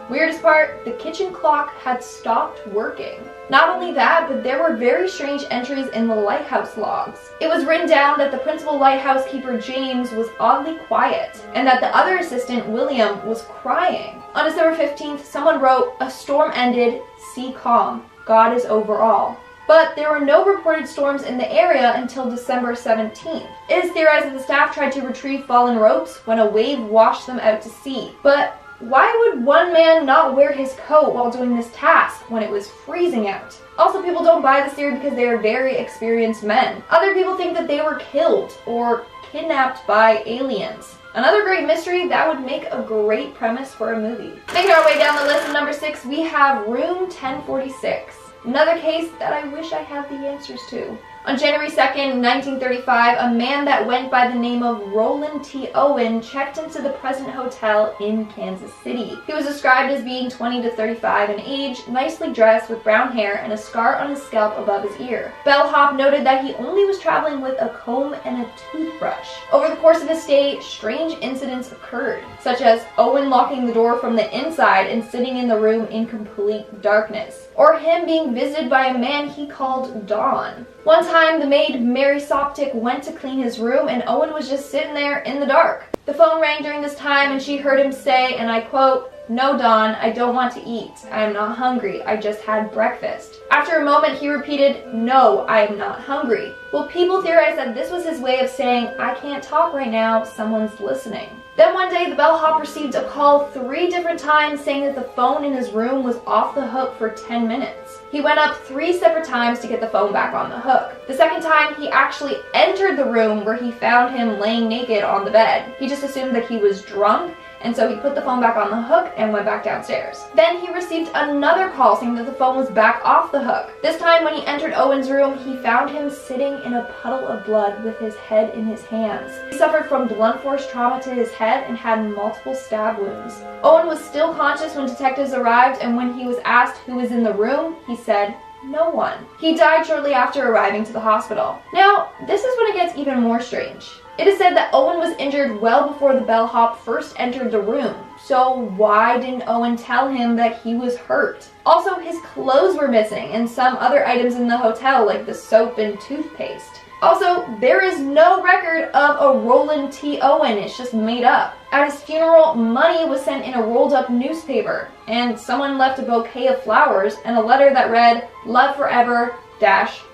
Weirdest part, the kitchen clock had stopped working. Not only that, but there were very strange entries in the lighthouse logs. It was written down that the principal lighthouse keeper, James, was oddly quiet, and that the other assistant, William, was crying. On December 15th, someone wrote, "A storm ended, sea calm, God is over all." But there were no reported storms in the area until December 17th. It is theorized that the staff tried to retrieve fallen ropes when a wave washed them out to sea. But why would one man not wear his coat while doing this task when it was freezing out? Also, people don't buy this theory because they are very experienced men. Other people think that they were killed or kidnapped by aliens. Another great mystery that would make a great premise for a movie. Making our way down the list at number 6, we have Room 1046. Another case that I wish I had the answers to. On January 2nd, 1935, a man that went by the name of Roland T. Owen checked into the President Hotel in Kansas City. He was described as being 20 to 35 in age, nicely dressed with brown hair and a scar on his scalp above his ear. Bellhop noted that he only was traveling with a comb and a toothbrush. Over the course of his stay, strange incidents occurred, such as Owen locking the door from the inside and sitting in the room in complete darkness, or him being visited by a man he called Don. One time, the maid, Mary Soptic, went to clean his room and Owen was just sitting there in the dark. The phone rang during this time and she heard him say, and I quote, "No, Don, I don't want to eat. I am not hungry. I just had breakfast." After a moment, he repeated, "No, I am not hungry." Well, people theorize that this was his way of saying, "I can't talk right now, someone's listening." Then one day, the bellhop received a call 3 different times saying that the phone in his room was off the hook for 10 minutes. He went up 3 separate times to get the phone back on the hook. The second time, he actually entered the room where he found him laying naked on the bed. He just assumed that he was drunk and so he put the phone back on the hook and went back downstairs. Then he received another call saying that the phone was back off the hook. This time when he entered Owen's room, he found him sitting in a puddle of blood with his head in his hands. He suffered from blunt force trauma to his head and had multiple stab wounds. Owen was still conscious when detectives arrived, and when he was asked who was in the room, he said, "No one." He died shortly after arriving to the hospital. Now, this is when it gets even more strange. It is said that Owen was injured well before the bellhop first entered the room. So why didn't Owen tell him that he was hurt? Also, his clothes were missing and some other items in the hotel like the soap and toothpaste. Also, there is no record of a Roland T. Owen, it's just made up. At his funeral, money was sent in a rolled up newspaper, and someone left a bouquet of flowers and a letter that read, "Love forever,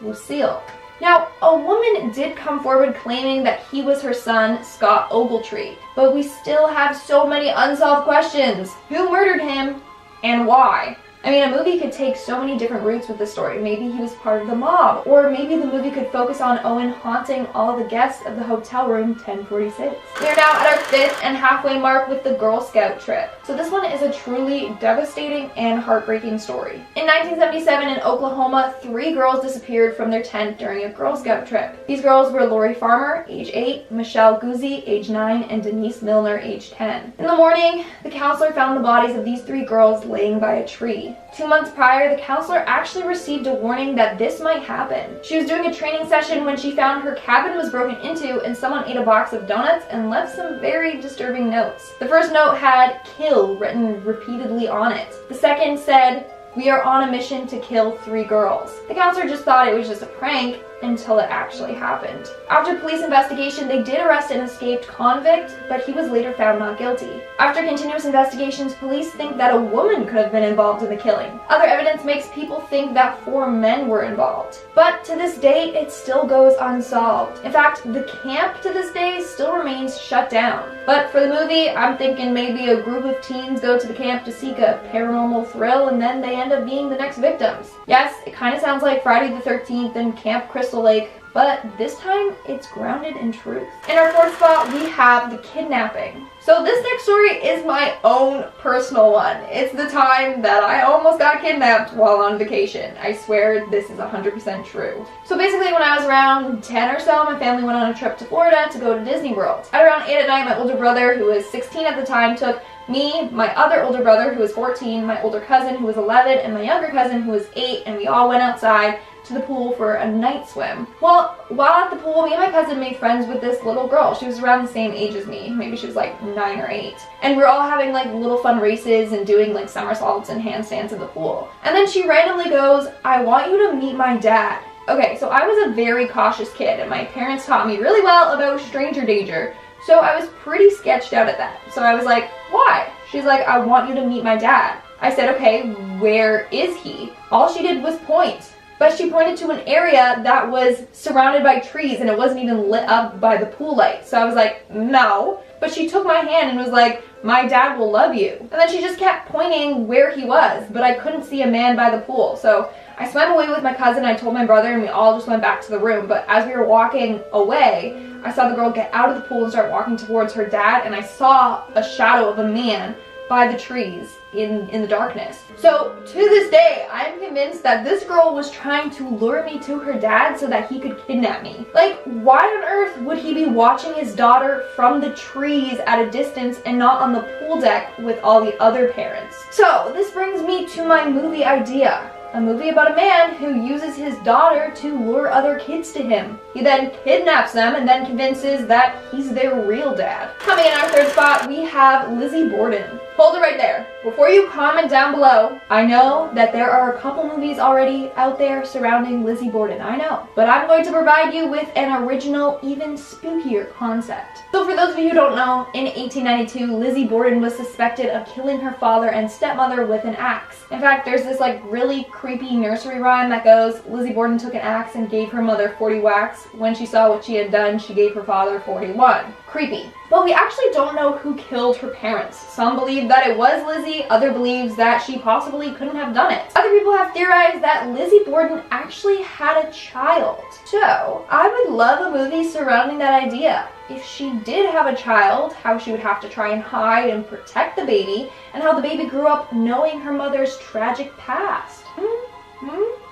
Lucille." Now, a woman did come forward claiming that he was her son, Scott Ogletree, but we still have so many unsolved questions. Who murdered him, and why? I mean, a movie could take so many different routes with this story. Maybe he was part of the mob, or maybe the movie could focus on Owen haunting all the guests of the hotel room 1046. We are now at our 5th and halfway mark with the Girl Scout trip. So this one is a truly devastating and heartbreaking story. In 1977 in Oklahoma, 3 girls disappeared from their tent during a Girl Scout trip. These girls were Lori Farmer, age 8, Michelle Guzzi, age 9, and Denise Milner, age 10. In the morning, the counselor found the bodies of these 3 girls laying by a tree. 2 months prior, the counselor actually received a warning that this might happen. She was doing a training session when she found her cabin was broken into and someone ate a box of donuts and left some very disturbing notes. The first note had "kill" written repeatedly on it. The second said, "We are on a mission to kill 3 girls." The counselor just thought it was just a prank until it actually happened. After police investigation, they did arrest an escaped convict, but he was later found not guilty. After continuous investigations, police think that a woman could have been involved in the killing. Other evidence makes people think that 4 men were involved. But to this day, it still goes unsolved. In fact, the camp to this day still remains shut down. But for the movie, I'm thinking maybe a group of teens go to the camp to seek a paranormal thrill and then they end up being the next victims. Yes, it kind of sounds like Friday the 13th and Camp Crystal Lake, but this time it's grounded in truth. In our 4th spot, we have the kidnapping. So this next story is my own personal one. It's the time that I almost got kidnapped while on vacation. I swear this is 100% true. So basically when I was around 10 or so, my family went on a trip to Florida to go to Disney World. At around 8 at night, my older brother, who was 16 at the time, took me, my other older brother, who was 14, my older cousin, who was 11, and my younger cousin, who was 8, and we all went outside to the pool for a night swim. Well, while at the pool, me and my cousin made friends with this little girl. She was around the same age as me. Maybe she was like 9 or 8. And we were all having like little fun races and doing like somersaults and handstands in the pool. And then she randomly goes, "I want you to meet my dad." Okay, so I was a very cautious kid and my parents taught me really well about stranger danger. So I was pretty sketched out at that. So I was like, "Why?" She's like, "I want you to meet my dad." I said, "Okay, where is he?" All she did was point. But she pointed to an area that was surrounded by trees and it wasn't even lit up by the pool light. So I was like, "No." But she took my hand and was like, "My dad will love you." And then she just kept pointing where he was, but I couldn't see a man by the pool. So I swam away with my cousin, I told my brother, and we all just went back to the room. But as we were walking away, I saw the girl get out of the pool and start walking towards her dad, and I saw a shadow of a man by the trees in the darkness. So to this day, I'm convinced that this girl was trying to lure me to her dad so that he could kidnap me. Like, why on earth would he be watching his daughter from the trees at a distance and not on the pool deck with all the other parents? So this brings me to my movie idea. A movie about a man who uses his daughter to lure other kids to him. He then kidnaps them and then convinces that he's their real dad. Coming in our 3rd spot, we have Lizzie Borden. Hold it right there. Before you comment down below, I know that there are a couple movies already out there surrounding Lizzie Borden, I know. But I'm going to provide you with an original, even spookier concept. So for those of you who don't know, in 1892, Lizzie Borden was suspected of killing her father and stepmother with an axe. In fact, there's this like really creepy nursery rhyme that goes, Lizzie Borden took an axe and gave her mother 40 whacks. When she saw what she had done, she gave her father 41. Creepy. But we actually don't know who killed her parents. Some believe that it was Lizzie, other believes that she possibly couldn't have done it. Other people have theorized that Lizzie Borden actually had a child. So, I would love a movie surrounding that idea. If she did have a child, how she would have to try and hide and protect the baby, and how the baby grew up knowing her mother's tragic past.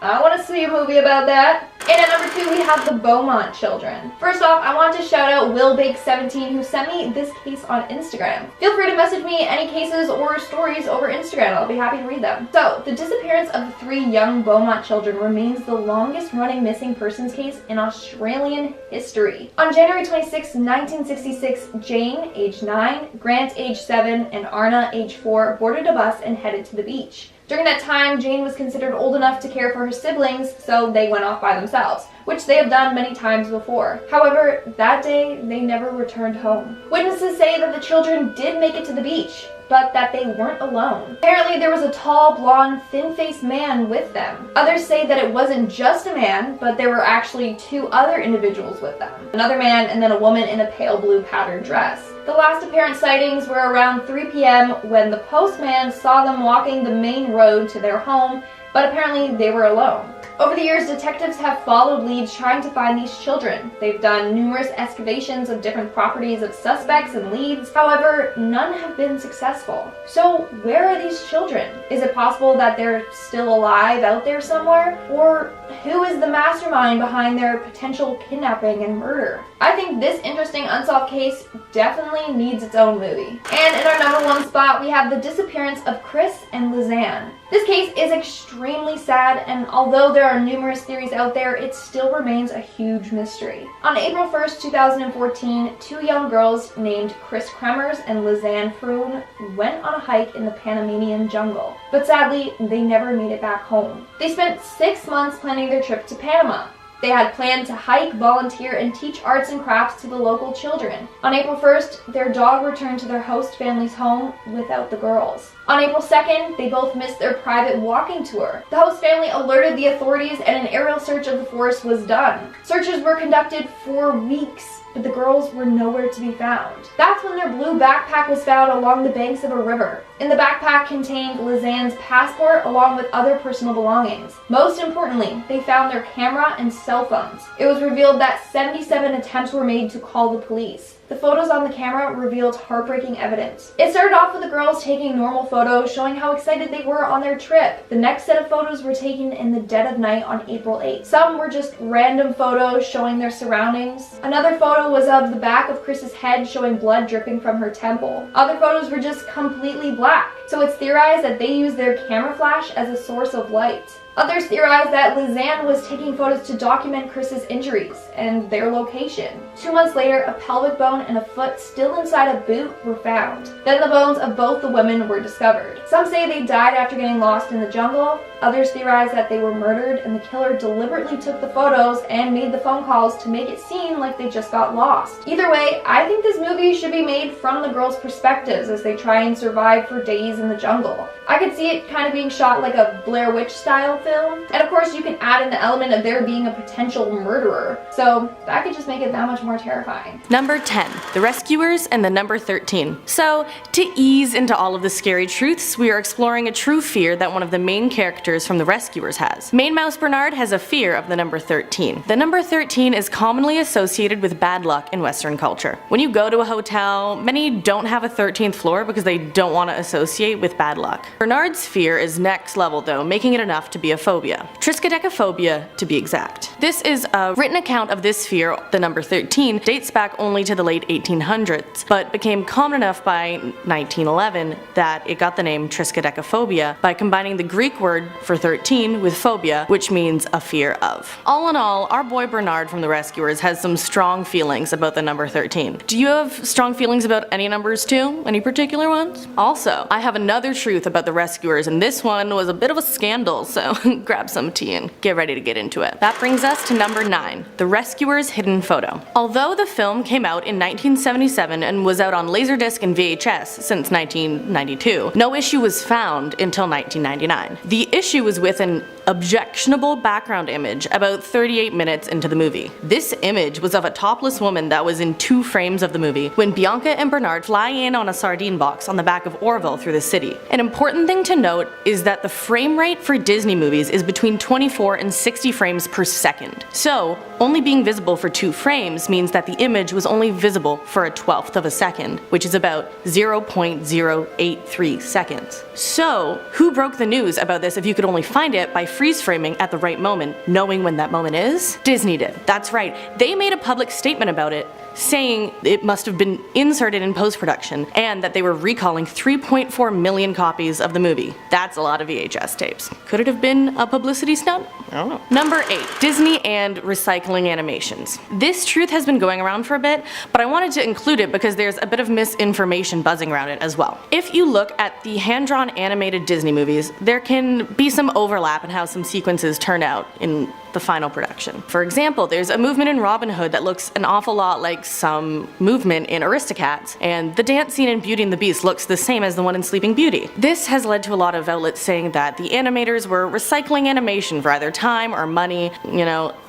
I want to see a movie about that. And at number 2, we have the Beaumont children. First off, I want to shout out WillBake17 who sent me this case on Instagram. Feel free to message me any cases or stories over Instagram. I'll be happy to read them. So, the disappearance of the 3 young Beaumont children remains the longest running missing persons case in Australian history. On January 26, 1966, Jane, age 9, Grant, age 7, and Arna, age 4, boarded a bus and headed to the beach. During that time, Jane was considered old enough to care for her siblings, so they went off by themselves, which they have done many times before. However, that day, they never returned home. Witnesses say that the children did make it to the beach, but that they weren't alone. Apparently, there was a tall, blonde, thin-faced man with them. Others say that it wasn't just a man, but there were actually 2 other individuals with them. Another man and then a woman in a pale blue patterned dress. The last apparent sightings were around 3 p.m. when the postman saw them walking the main road to their home, but apparently they were alone. Over the years, detectives have followed leads trying to find these children. They've done numerous excavations of different properties of suspects and leads. However, none have been successful. So where are these children? Is it possible that they're still alive out there somewhere? Or who is the mastermind behind their potential kidnapping and murder? I think this interesting unsolved case definitely needs its own movie. And in our number 1 spot, we have the disappearance of Chris and Lizanne. This case is extremely sad, and although there are numerous theories out there, it still remains a huge mystery. On April 1st, 2014, 2 young girls named Chris Kremers and Lizanne Froon went on a hike in the Panamanian jungle. But sadly, they never made it back home. They spent 6 months planning their trip to Panama. They had planned to hike, volunteer, and teach arts and crafts to the local children. On April 1st, their dog returned to their host family's home without the girls. On April 2nd, they both missed their private walking tour. The host family alerted the authorities and an aerial search of the forest was done. Searches were conducted for weeks, but the girls were nowhere to be found. That's when their blue backpack was found along the banks of a river. In the backpack contained Lizanne's passport along with other personal belongings. Most importantly, they found their camera and cell phones. It was revealed that 77 attempts were made to call the police. The photos on the camera revealed heartbreaking evidence. It started off with the girls taking normal photos showing how excited they were on their trip. The next set of photos were taken in the dead of night on April 8th. Some were just random photos showing their surroundings. Another photo was of the back of Chris's head showing blood dripping from her temple. Other photos were just completely black, so it's theorized that they used their camera flash as a source of light. Others theorize that Lizanne was taking photos to document Chris's injuries and their location. 2 months later, a pelvic bone and a foot still inside a boot were found. Then the bones of both the women were discovered. Some say they died after getting lost in the jungle. Others theorize that they were murdered and the killer deliberately took the photos and made the phone calls to make it seem like they just got lost. Either way, I think this movie should be made from the girls' perspectives as they try and survive for days in the jungle. I could see it kind of being shot like a Blair Witch style film. And of course you can add in the element of there being a potential murderer. So that could just make it that much more terrifying. Number 10, The Rescuers, and the number 13. So, to ease into all of the scary truths, we are exploring a true fear that one of the main characters from The Rescuers has. Main Mouse Bernard has a fear of the number 13. The number 13 is commonly associated with bad luck in Western culture. When you go to a hotel, many don't have a 13th floor because they don't want to associate with bad luck. Bernard's fear is next level though, making it enough to be a phobia. Triskaidekaphobia to be exact. This is a written account of this fear, the number 13, dates back only to the late 1800s, but became common enough by 1911 that it got the name Triskaidekaphobia by combining the Greek word for 13 with phobia, which means a fear of. All in all, our boy Bernard from The Rescuers has some strong feelings about the number 13. Do you have strong feelings about any numbers too? Any particular ones? Also, I have another truth about The Rescuers, and this one was a bit of a scandal, so grab some tea and get ready to get into it. That brings us to number 9, The Rescuer's Hidden Photo. Although the film came out in 1977 and was out on Laserdisc and VHS since 1992, no issue was found until 1999. The issue was with an objectionable background image about 38 minutes into the movie. This image was of a topless woman that was in 2 frames of the movie when Bianca and Bernard fly in on a sardine box on the back of Orville through the city. An important thing to note is that the frame rate for Disney movies is between 24 and 60 frames per second. So, only being visible for 2 frames means that the image was only visible for a 1/12 of a second, which is about 0.083 seconds. So, who broke the news about this if you could only find it by freeze framing at the right moment, knowing when that moment is? Disney did. That's right. They made a public statement about it, saying it must have been inserted in post-production and that they were recalling 3.4 million copies of the movie. That's a lot of VHS tapes. Could it have been a publicity stunt? I don't know. Number 8, Disney and recycling animations. This truth has been going around for a bit, but I wanted to include it because there's a bit of misinformation buzzing around it as well. If you look at the hand-drawn animated Disney movies, there can be some overlap in how some sequences turn out in the final production. For example, there's a movement in Robin Hood that looks an awful lot like some movement in Aristocats, and the dance scene in Beauty and the Beast looks the same as the one in Sleeping Beauty. This has led to a lot of outlets saying that the animators were recycling animation for either time or money,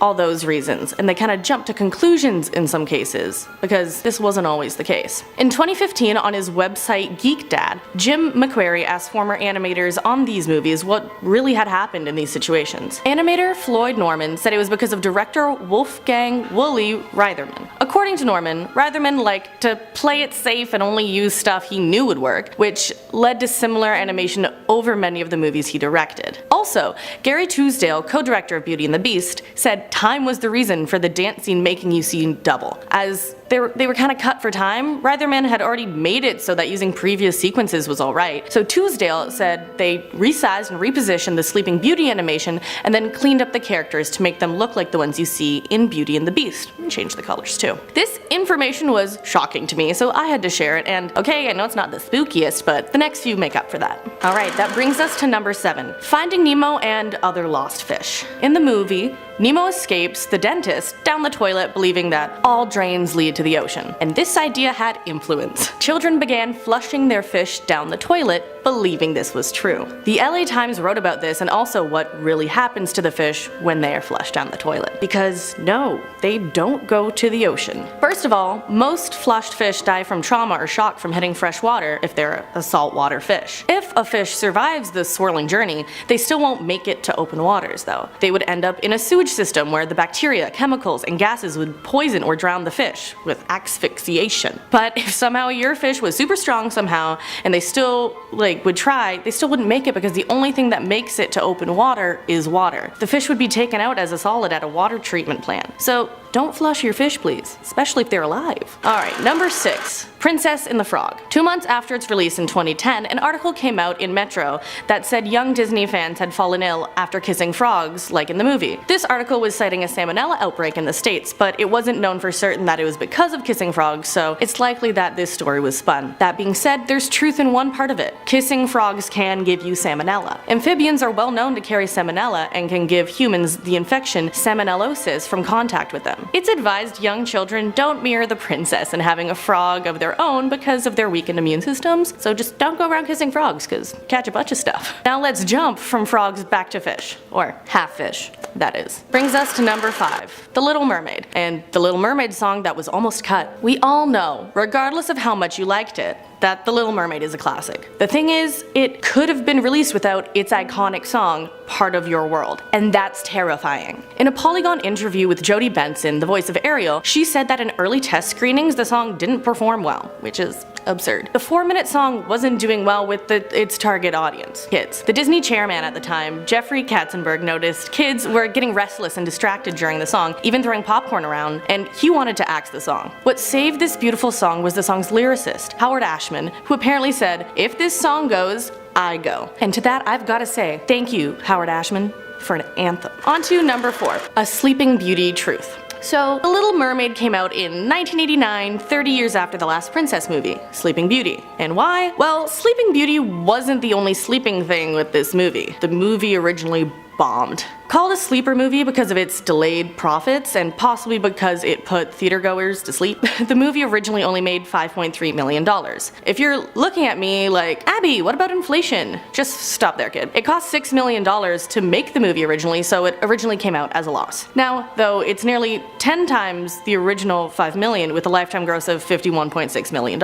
all those reasons, and they kind of jumped to conclusions in some cases, because this wasn't always the case. In 2015, on his website Geek Dad, Jim McQuarrie asked former animators on these movies what really had happened in these situations. Animator Floyd Norman said it was because of director Wolfgang Wooly Reitherman. According to Norman, Reitherman liked to play it safe and only use stuff he knew would work, which led to similar animation over many of the movies he directed. Also, Gary Truesdale, co-director of Beauty and the Beast, said time was the reason for the dance scene making you see double, as they were kind of cut for time. Reitherman had already made it so that using previous sequences was alright. So Truesdale said they resized and repositioned the Sleeping Beauty animation and then cleaned up the characters to make them look like the ones you see in Beauty and the Beast, and changed the colors too. This information was shocking to me, so I had to share it, and okay, I know it's not the spookiest, but the next few make up for that. Alright, that brings us to number 7, Finding Nemo and Other Lost Fish. In the movie, Nemo escapes the dentist down the toilet believing that all drains lead to the ocean, and this idea had influence. Children began flushing their fish down the toilet believing this was true. The LA Times wrote about this and also what really happens to the fish when they are flushed down the toilet. Because no, they don't go to the ocean. First of all, most flushed fish die from trauma or shock from hitting fresh water if they're a saltwater fish. If a fish survives the swirling journey, they still won't make it to open waters though. They would end up in a sewage system where the bacteria, chemicals, and gases would poison or drown the fish with asphyxiation. But if somehow your fish was super strong somehow and they still would try, they still wouldn't make it because the only thing that makes it to open water is water. The fish would be taken out as a solid at a water treatment plant. So don't flush your fish, please, especially if they're alive. Alright, number 6. Princess and the Frog. 2 months after its release in 2010, an article came out in Metro that said young Disney fans had fallen ill after kissing frogs, like in the movie. This article was citing a salmonella outbreak in the States, but it wasn't known for certain that it was because of kissing frogs, so it's likely that this story was spun. That being said, there's truth in one part of it. Kissing frogs can give you salmonella. Amphibians are well known to carry salmonella and can give humans the infection salmonellosis from contact with them. It's advised young children don't mirror the princess and having a frog of their own because of their weakened immune systems, so just don't go around kissing frogs, cause catch a bunch of stuff. Now let's jump from frogs back to fish, or half fish, that is. Brings us to number 5, The Little Mermaid, and the Little Mermaid song that was almost cut. We all know, regardless of how much you liked it, that The Little Mermaid is a classic. The thing is, it could have been released without its iconic song, Part of Your World, and that's terrifying. In a Polygon interview with Jodie Benson, the voice of Ariel, she said that in early test screenings the song didn't perform well, which is absurd. The 4-minute song wasn't doing well with its target audience, kids. The Disney chairman at the time, Jeffrey Katzenberg, noticed kids were getting restless and distracted during the song, even throwing popcorn around, and he wanted to axe the song. What saved this beautiful song was the song's lyricist, Howard Ashman, who apparently said, "If this song goes, I go." And to that I've gotta say, thank you, Howard Ashman, for an anthem. On to number 4, A Sleeping Beauty Truth. So, The Little Mermaid came out in 1989, 30 years after the last princess movie, Sleeping Beauty. And why? Well, Sleeping Beauty wasn't the only sleeping thing with this movie. The movie originally bombed. Called a sleeper movie because of its delayed profits and possibly because it put theatergoers to sleep, the movie originally only made $5.3 million. If you're looking at me like, Abby, what about inflation? Just stop there, kid. It cost $6 million to make the movie originally, so it originally came out as a loss. Now, though, it's nearly 10 times the original $5 million with a lifetime gross of $51.6 million.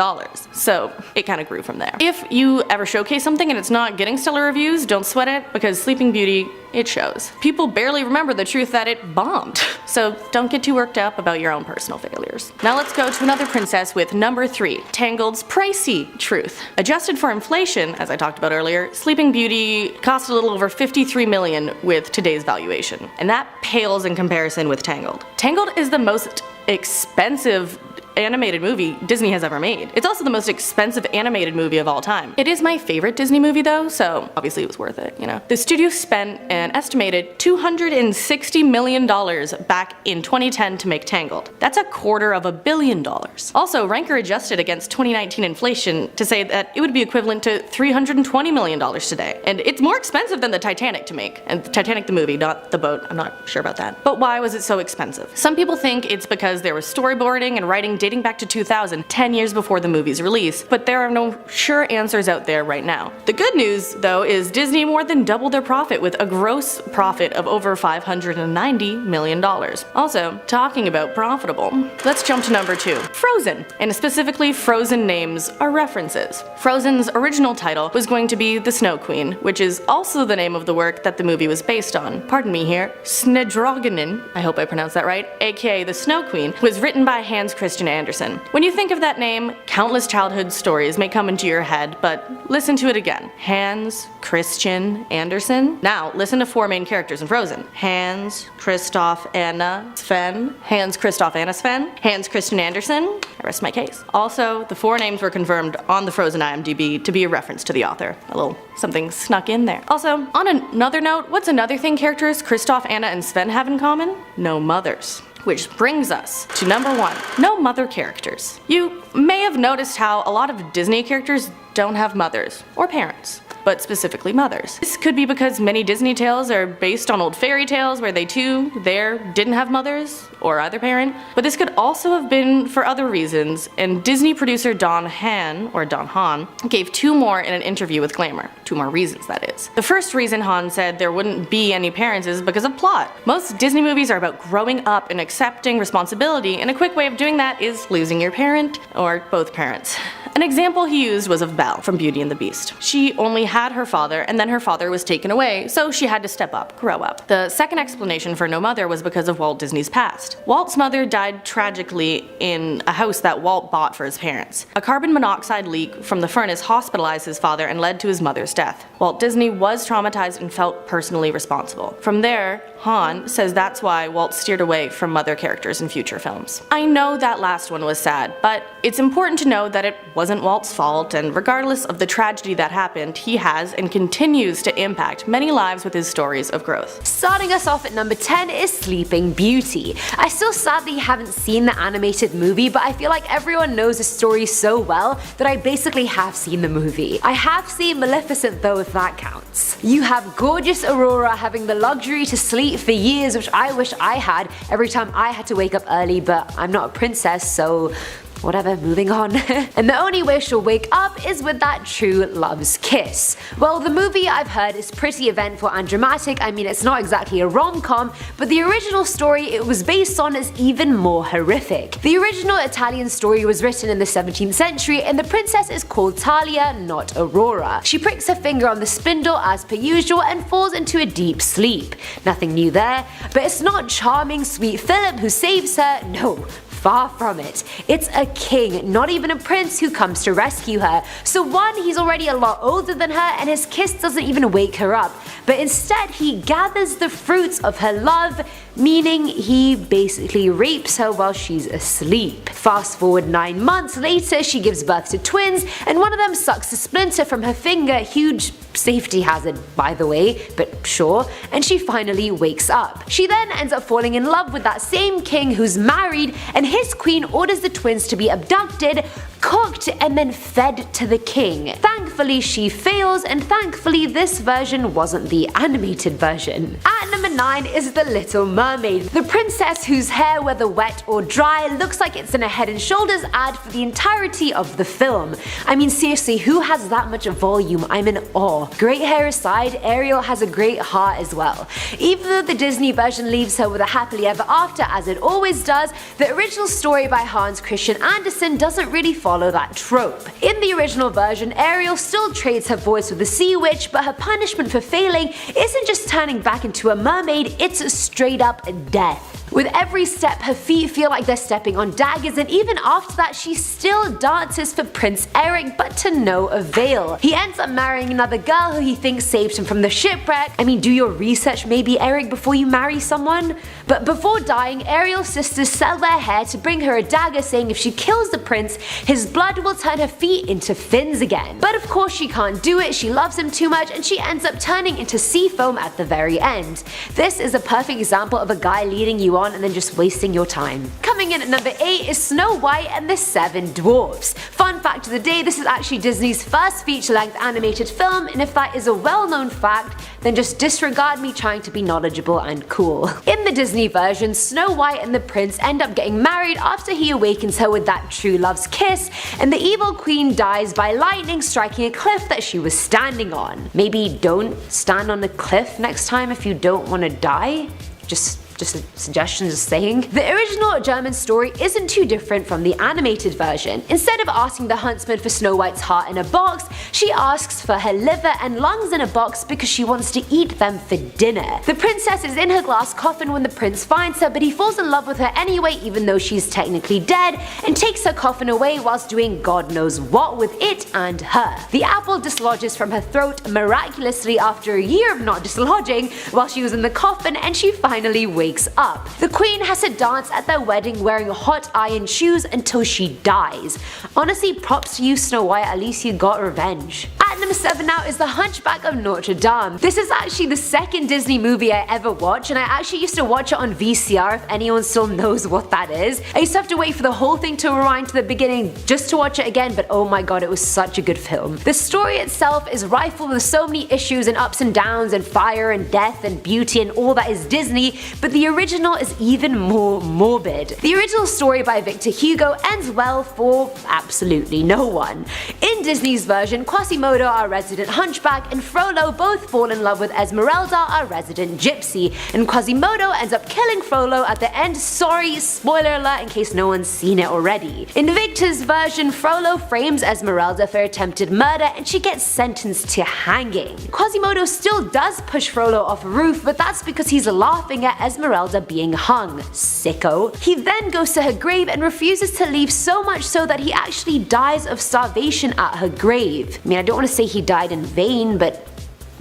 So it kind of grew from there. If you ever showcase something and it's not getting stellar reviews, don't sweat it, because Sleeping Beauty, it shows. People barely remember the truth that it bombed. So don't get too worked up about your own personal failures. Now let's go to another princess with number 3, Tangled's pricey truth. Adjusted for inflation, as I talked about earlier, Sleeping Beauty cost a little over $53 million with today's valuation. And that pales in comparison with Tangled. Tangled is the most expensive animated movie Disney has ever made. It's also the most expensive animated movie of all time. It is my favorite Disney movie though, so obviously it was worth it, you know. The studio spent an estimated $260 million back in 2010 to make Tangled. That's $250 million. Also, Ranker adjusted against 2019 inflation to say that it would be equivalent to $320 million today. And it's more expensive than the Titanic to make. And Titanic the movie, not the boat, I'm not sure about that. But why was it so expensive? Some people think it's because there was storyboarding and writing dating back to 2000, 10 years before the movie's release, but there are no sure answers out there right now. The good news, though, is Disney more than doubled their profit with a gross profit of over $590 million. Also, talking about profitable, let's jump to number 2, Frozen. And specifically, Frozen names are references. Frozen's original title was going to be The Snow Queen, which is also the name of the work that the movie was based on. Pardon me here. Snedroganin, I hope I pronounced that right, aka The Snow Queen, was written by Hans Christian Andersen. When you think of that name, countless childhood stories may come into your head, but listen to it again. Hans Christian Andersen. Now, listen to 4 main characters in Frozen. Hans, Kristoff, Anna, Sven. Hans, Kristoff, Anna, Sven. Hans Christian Andersen. I rest my case. Also, the 4 names were confirmed on the Frozen IMDb to be a reference to the author. A little something snuck in there. Also, on another note, what's another thing characters Kristoff, Anna, and Sven have in common? No mothers. Which brings us to number 1, no mother characters. You may have noticed how a lot of Disney characters don't have mothers or parents, but specifically mothers. This could be because many Disney tales are based on old fairy tales where they too didn't have mothers or either parent, but this could also have been for other reasons, and Disney producer Don Hahn gave 2 more in an interview with Glamour. 2 more reasons, that is. The first reason Hahn said there wouldn't be any parents is because of plot. Most Disney movies are about growing up and accepting responsibility, and a quick way of doing that is losing your parent or both parents. An example he used was of Belle from Beauty and the Beast. She only had her father, and then her father was taken away, so she had to step up, grow up. The second explanation for no mother was because of Walt Disney's past. Walt's mother died tragically in a house that Walt bought for his parents. A carbon monoxide leak from the furnace hospitalized his father and led to his mother's death. Walt Disney was traumatized and felt personally responsible. From there, Hahn says that's why Walt steered away from mother characters in future films. I know that last one was sad, but it's important to know that it wasn't Walt's fault, and regardless of the tragedy that happened, he has and continues to impact many lives with his stories of growth. Starting us off at number 10 is Sleeping Beauty. I still sadly haven't seen the animated movie, but I feel like everyone knows the story so well that I basically have seen the movie. I have seen Maleficent though, if that counts. You have gorgeous Aurora having the luxury to sleep for years, which I wish I had every time I had to wake up early, but I'm not a princess, so whatever, moving on. And the only way she'll wake up is with that true love's kiss. Well, the movie I've heard is pretty eventful and dramatic. I mean, it's not exactly a rom-com, but the original story it was based on is even more horrific. The original Italian story was written in the 17th century, and the princess is called Talia, not Aurora. She pricks her finger on the spindle as per usual and falls into a deep sleep. Nothing new there, but it's not charming sweet Philip who saves her, no. Far from it. It's a king, not even a prince, who comes to rescue her. So one, he's already a lot older than her and his kiss doesn't even wake her up, but instead he gathers the fruits of her love, meaning he basically rapes her while she's asleep. Fast forward 9 months later, she gives birth to twins, and one of them sucks a splinter from her finger, huge safety hazard by the way, but sure, and she finally wakes up. She then ends up falling in love with that same king who's married, and his queen orders the twins to be abducted, cooked, and then fed to the king. Thankfully she fails, and thankfully this version wasn't the animated version. At number 9 is The Little Mermaid, the princess whose hair, whether wet or dry, looks like it's in a Head and Shoulders ad for the entirety of the film. I mean seriously, who has that much volume? I'm in awe. Great hair aside, Ariel has a great heart as well. Even though the Disney version leaves her with a happily ever after as it always does, the original story by Hans Christian Andersen doesn't really follow that trope. In the original version, Ariel still trades her voice with the Sea Witch, but her punishment for failing isn't just turning back into a mermaid, it's straight up death. With every step, her feet feel like they're stepping on daggers, and even after that she still dances for Prince Eric, but to no avail. He ends up marrying another girl who he thinks saved him from the shipwreck. I mean, do your research maybe, Eric, before you marry someone? But before dying, Ariel's sisters sell their hair to bring her a dagger, saying if she kills the prince, his blood will turn her feet into fins again. But of course she can't do it, she loves him too much, and she ends up turning into sea foam at the very end. This is a perfect example of a guy leading you on and then just wasting your time. Coming in at number 8 is Snow White and the Seven Dwarfs. Fun fact of the day, this is actually Disney's first feature-length animated film, and if that is a well-known fact, then just disregard me trying to be knowledgeable and cool. In the Disney version, Snow White and the prince end up getting married after he awakens her with that true love's kiss, and the evil queen dies by lightning striking a cliff that she was standing on. Maybe don't stand on a cliff next time if you don't want to die? Just a suggestion, just saying. The original German story isn't too different from the animated version. Instead of asking the huntsman for Snow White's heart in a box, she asks for her liver and lungs in a box because she wants to eat them for dinner. The princess is in her glass coffin when the prince finds her, but he falls in love with her anyway even though she's technically dead, and takes her coffin away whilst doing God knows what with it and her. The apple dislodges from her throat miraculously after a year of not dislodging while she was in the coffin, and she finally wakes up. The queen has to dance at their wedding wearing hot iron shoes until she dies. Honestly, props to you, Snow White, at least you got revenge. At number 7 now is The Hunchback of Notre Dame. This is actually the second Disney movie I ever watched, and I actually used to watch it on VCR if anyone still knows what that is. I used to have to wait for the whole thing to rewind to the beginning just to watch it again, but oh my god, it was such a good film. The story itself is rife with so many issues and ups and downs and fire and death and beauty and all that is Disney, but the original is even more morbid. The original story by Victor Hugo ends well for absolutely no one. In Disney's version, Quasimodo, our resident hunchback, and Frollo both fall in love with Esmeralda, our resident gypsy, and Quasimodo ends up killing Frollo at the end. Sorry, spoiler alert in case no one's seen it already. In Victor's version, Frollo frames Esmeralda for attempted murder and she gets sentenced to hanging. Quasimodo still does push Frollo off a roof, but that's because he's laughing at Esmeralda being hung. Sicko. He then goes to her grave and refuses to leave, so much so that he actually dies of starvation at her grave. I mean, I don't want to say he died in vain, but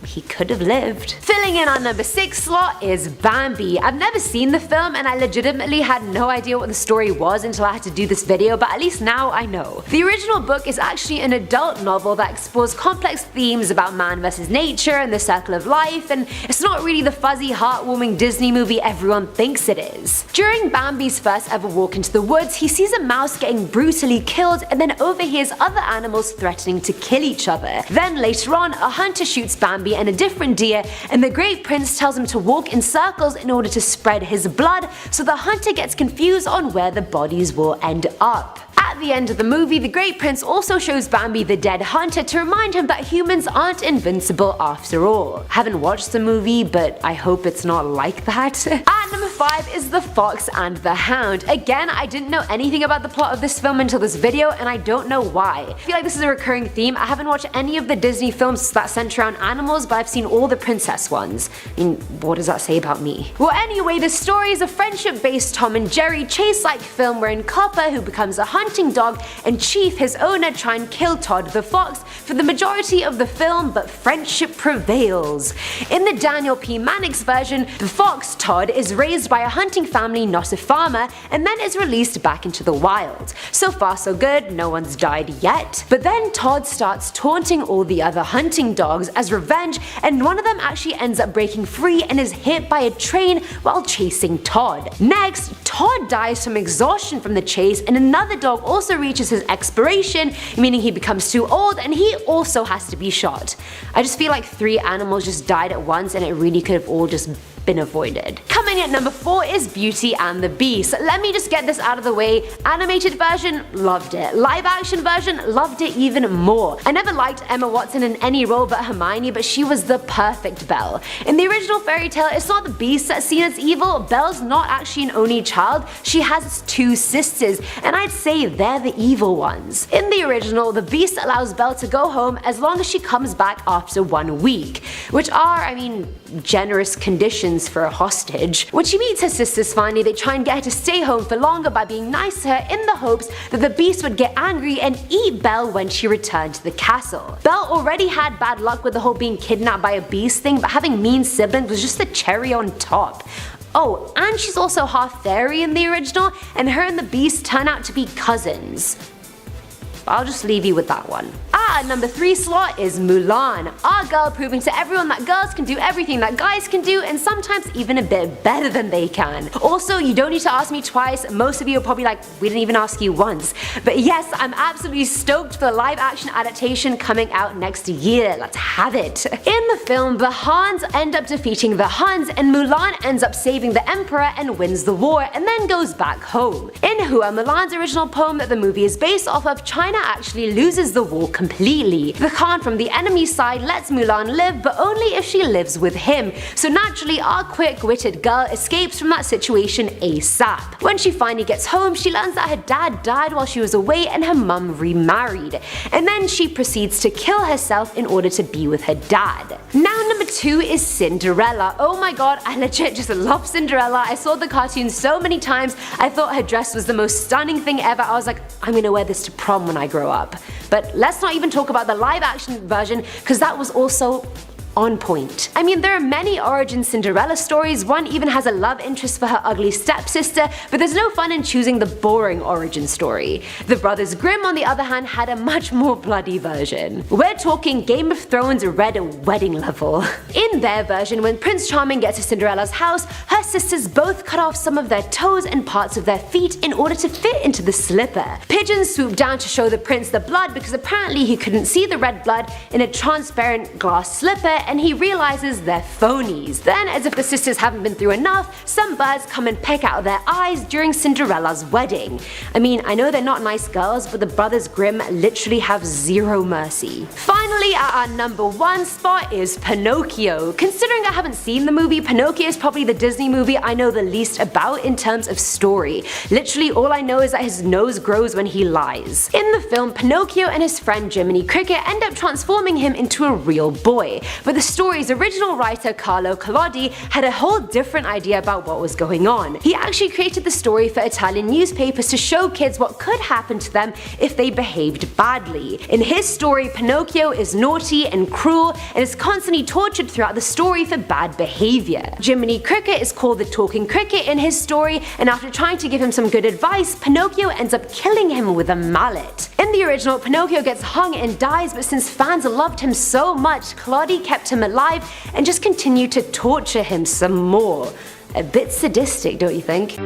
he could have lived. Filling in our number 6 slot is Bambi. I've never seen the film and I legitimately had no idea what the story was until I had to do this video, but at least now I know. The original book is actually an adult novel that explores complex themes about man versus nature and the circle of life, and it's not really the fuzzy, heartwarming Disney movie everyone thinks it is. During Bambi's first ever walk into the woods, he sees a mouse getting brutally killed and then overhears other animals threatening to kill each other. Then later on, a hunter shoots Bambi and a different deer, and the great prince tells him to walk in circles in order to spread his blood, so the hunter gets confused on where the bodies will end up. At the end of the movie, the great prince also shows Bambi the dead hunter to remind him that humans aren't invincible after all. Haven't watched the movie, but I hope it's not like that. At number 5 is The Fox and the Hound. Again, I didn't know anything about the plot of this film until this video, and I don't know why. I feel like this is a recurring theme. I haven't watched any of the Disney films that center around animals, but I've seen all the princess ones. I mean, what does that say about me? Well, anyway, the story is a friendship-based Tom and Jerry chase-like film wherein Copper, who becomes a hunter, hunting dog, and Chief, his owner, try and kill Todd the fox for the majority of the film, but friendship prevails. In the Daniel P. Mannix version, the fox, Todd, is raised by a hunting family, not a farmer, and then is released back into the wild. So far so good, no one's died yet. But then Todd starts taunting all the other hunting dogs as revenge, and one of them actually ends up breaking free and is hit by a train while chasing Todd. Next, Todd dies from exhaustion from the chase, and another dog also reaches his expiration, meaning he becomes too old and he also has to be shot. I just feel like 3 animals just died at once and it really could have all just been avoided. Coming at number 4 is Beauty and the Beast. Let me just get this out of the way. Animated version, loved it. Live action version, loved it even more. I never liked Emma Watson in any role but Hermione, but she was the perfect Belle. In the original fairy tale, it's not the Beast that's seen as evil. Belle's not actually an only child. She has 2 sisters, and I'd say they're the evil ones. In the original, the Beast allows Belle to go home as long as she comes back after 1 week, which are, generous conditions for a hostage. When she meets her sisters finally, they try and get her to stay home for longer by being nice to her in the hopes that the Beast would get angry and eat Belle when she returned to the castle. Belle already had bad luck with the whole being kidnapped by a beast thing, but having mean siblings was just the cherry on top. Oh, and she's also half fairy in the original, and her and the Beast turn out to be cousins. I'll just leave you with that one. Number 3 slot is Mulan. Our girl proving to everyone that girls can do everything that guys can do, and sometimes even a bit better than they can. Also, you don't need to ask me twice, most of you are probably like, we didn't even ask you once. But yes, I'm absolutely stoked for the live action adaptation coming out next year. Let's have it. In the film, the Hans end up defeating the Huns, and Mulan ends up saving the Emperor and wins the war, and then goes back home. In Hua, Mulan's original poem that the movie is based off of, China actually loses the war completely. The Khan from the enemy side lets Mulan live, but only if she lives with him, so naturally our quick-witted girl escapes from that situation ASAP. When she finally gets home, she learns that her dad died while she was away and her mum remarried, and then she proceeds to kill herself in order to be with her dad. Now number 2 is Cinderella. Oh my god, I legit just love Cinderella. I saw the cartoon so many times, I thought her dress was the most stunning thing ever. I was like, I'm gonna wear this to prom when I grow up. But let's not even talk about the live action version, because that was also on point. There are many origin Cinderella stories, one even has a love interest for her ugly stepsister, but there's no fun in choosing the boring origin story. The Brothers Grimm, on the other hand, had a much more bloody version. We're talking Game of Thrones red wedding level. In their version, when Prince Charming gets to Cinderella's house, her sisters both cut off some of their toes and parts of their feet in order to fit into the slipper. Pigeons swoop down to show the prince the blood because apparently he couldn't see the red blood in a transparent glass slipper, and he realizes they're phonies. Then, as if the sisters haven't been through enough, some birds come and peck out their eyes during Cinderella's wedding. I know they're not nice girls, but the Brothers Grimm literally have zero mercy. Finally, at our number 1 spot is Pinocchio. Considering I haven't seen the movie, Pinocchio is probably the Disney movie I know the least about in terms of story. Literally all I know is that his nose grows when he lies. In the film, Pinocchio and his friend Jiminy Cricket end up transforming him into a real boy, but the story's original writer Carlo Collodi had a whole different idea about what was going on. He actually created the story for Italian newspapers to show kids what could happen to them if they behaved badly. In his story, Pinocchio is naughty and cruel and is constantly tortured throughout the story for bad behavior. Jiminy Cricket is called the talking cricket in his story, and after trying to give him some good advice, Pinocchio ends up killing him with a mallet. In the original, Pinocchio gets hung and dies, but since fans loved him so much, Collodi kept him alive and just continued to torture him some more. A bit sadistic, don't you think?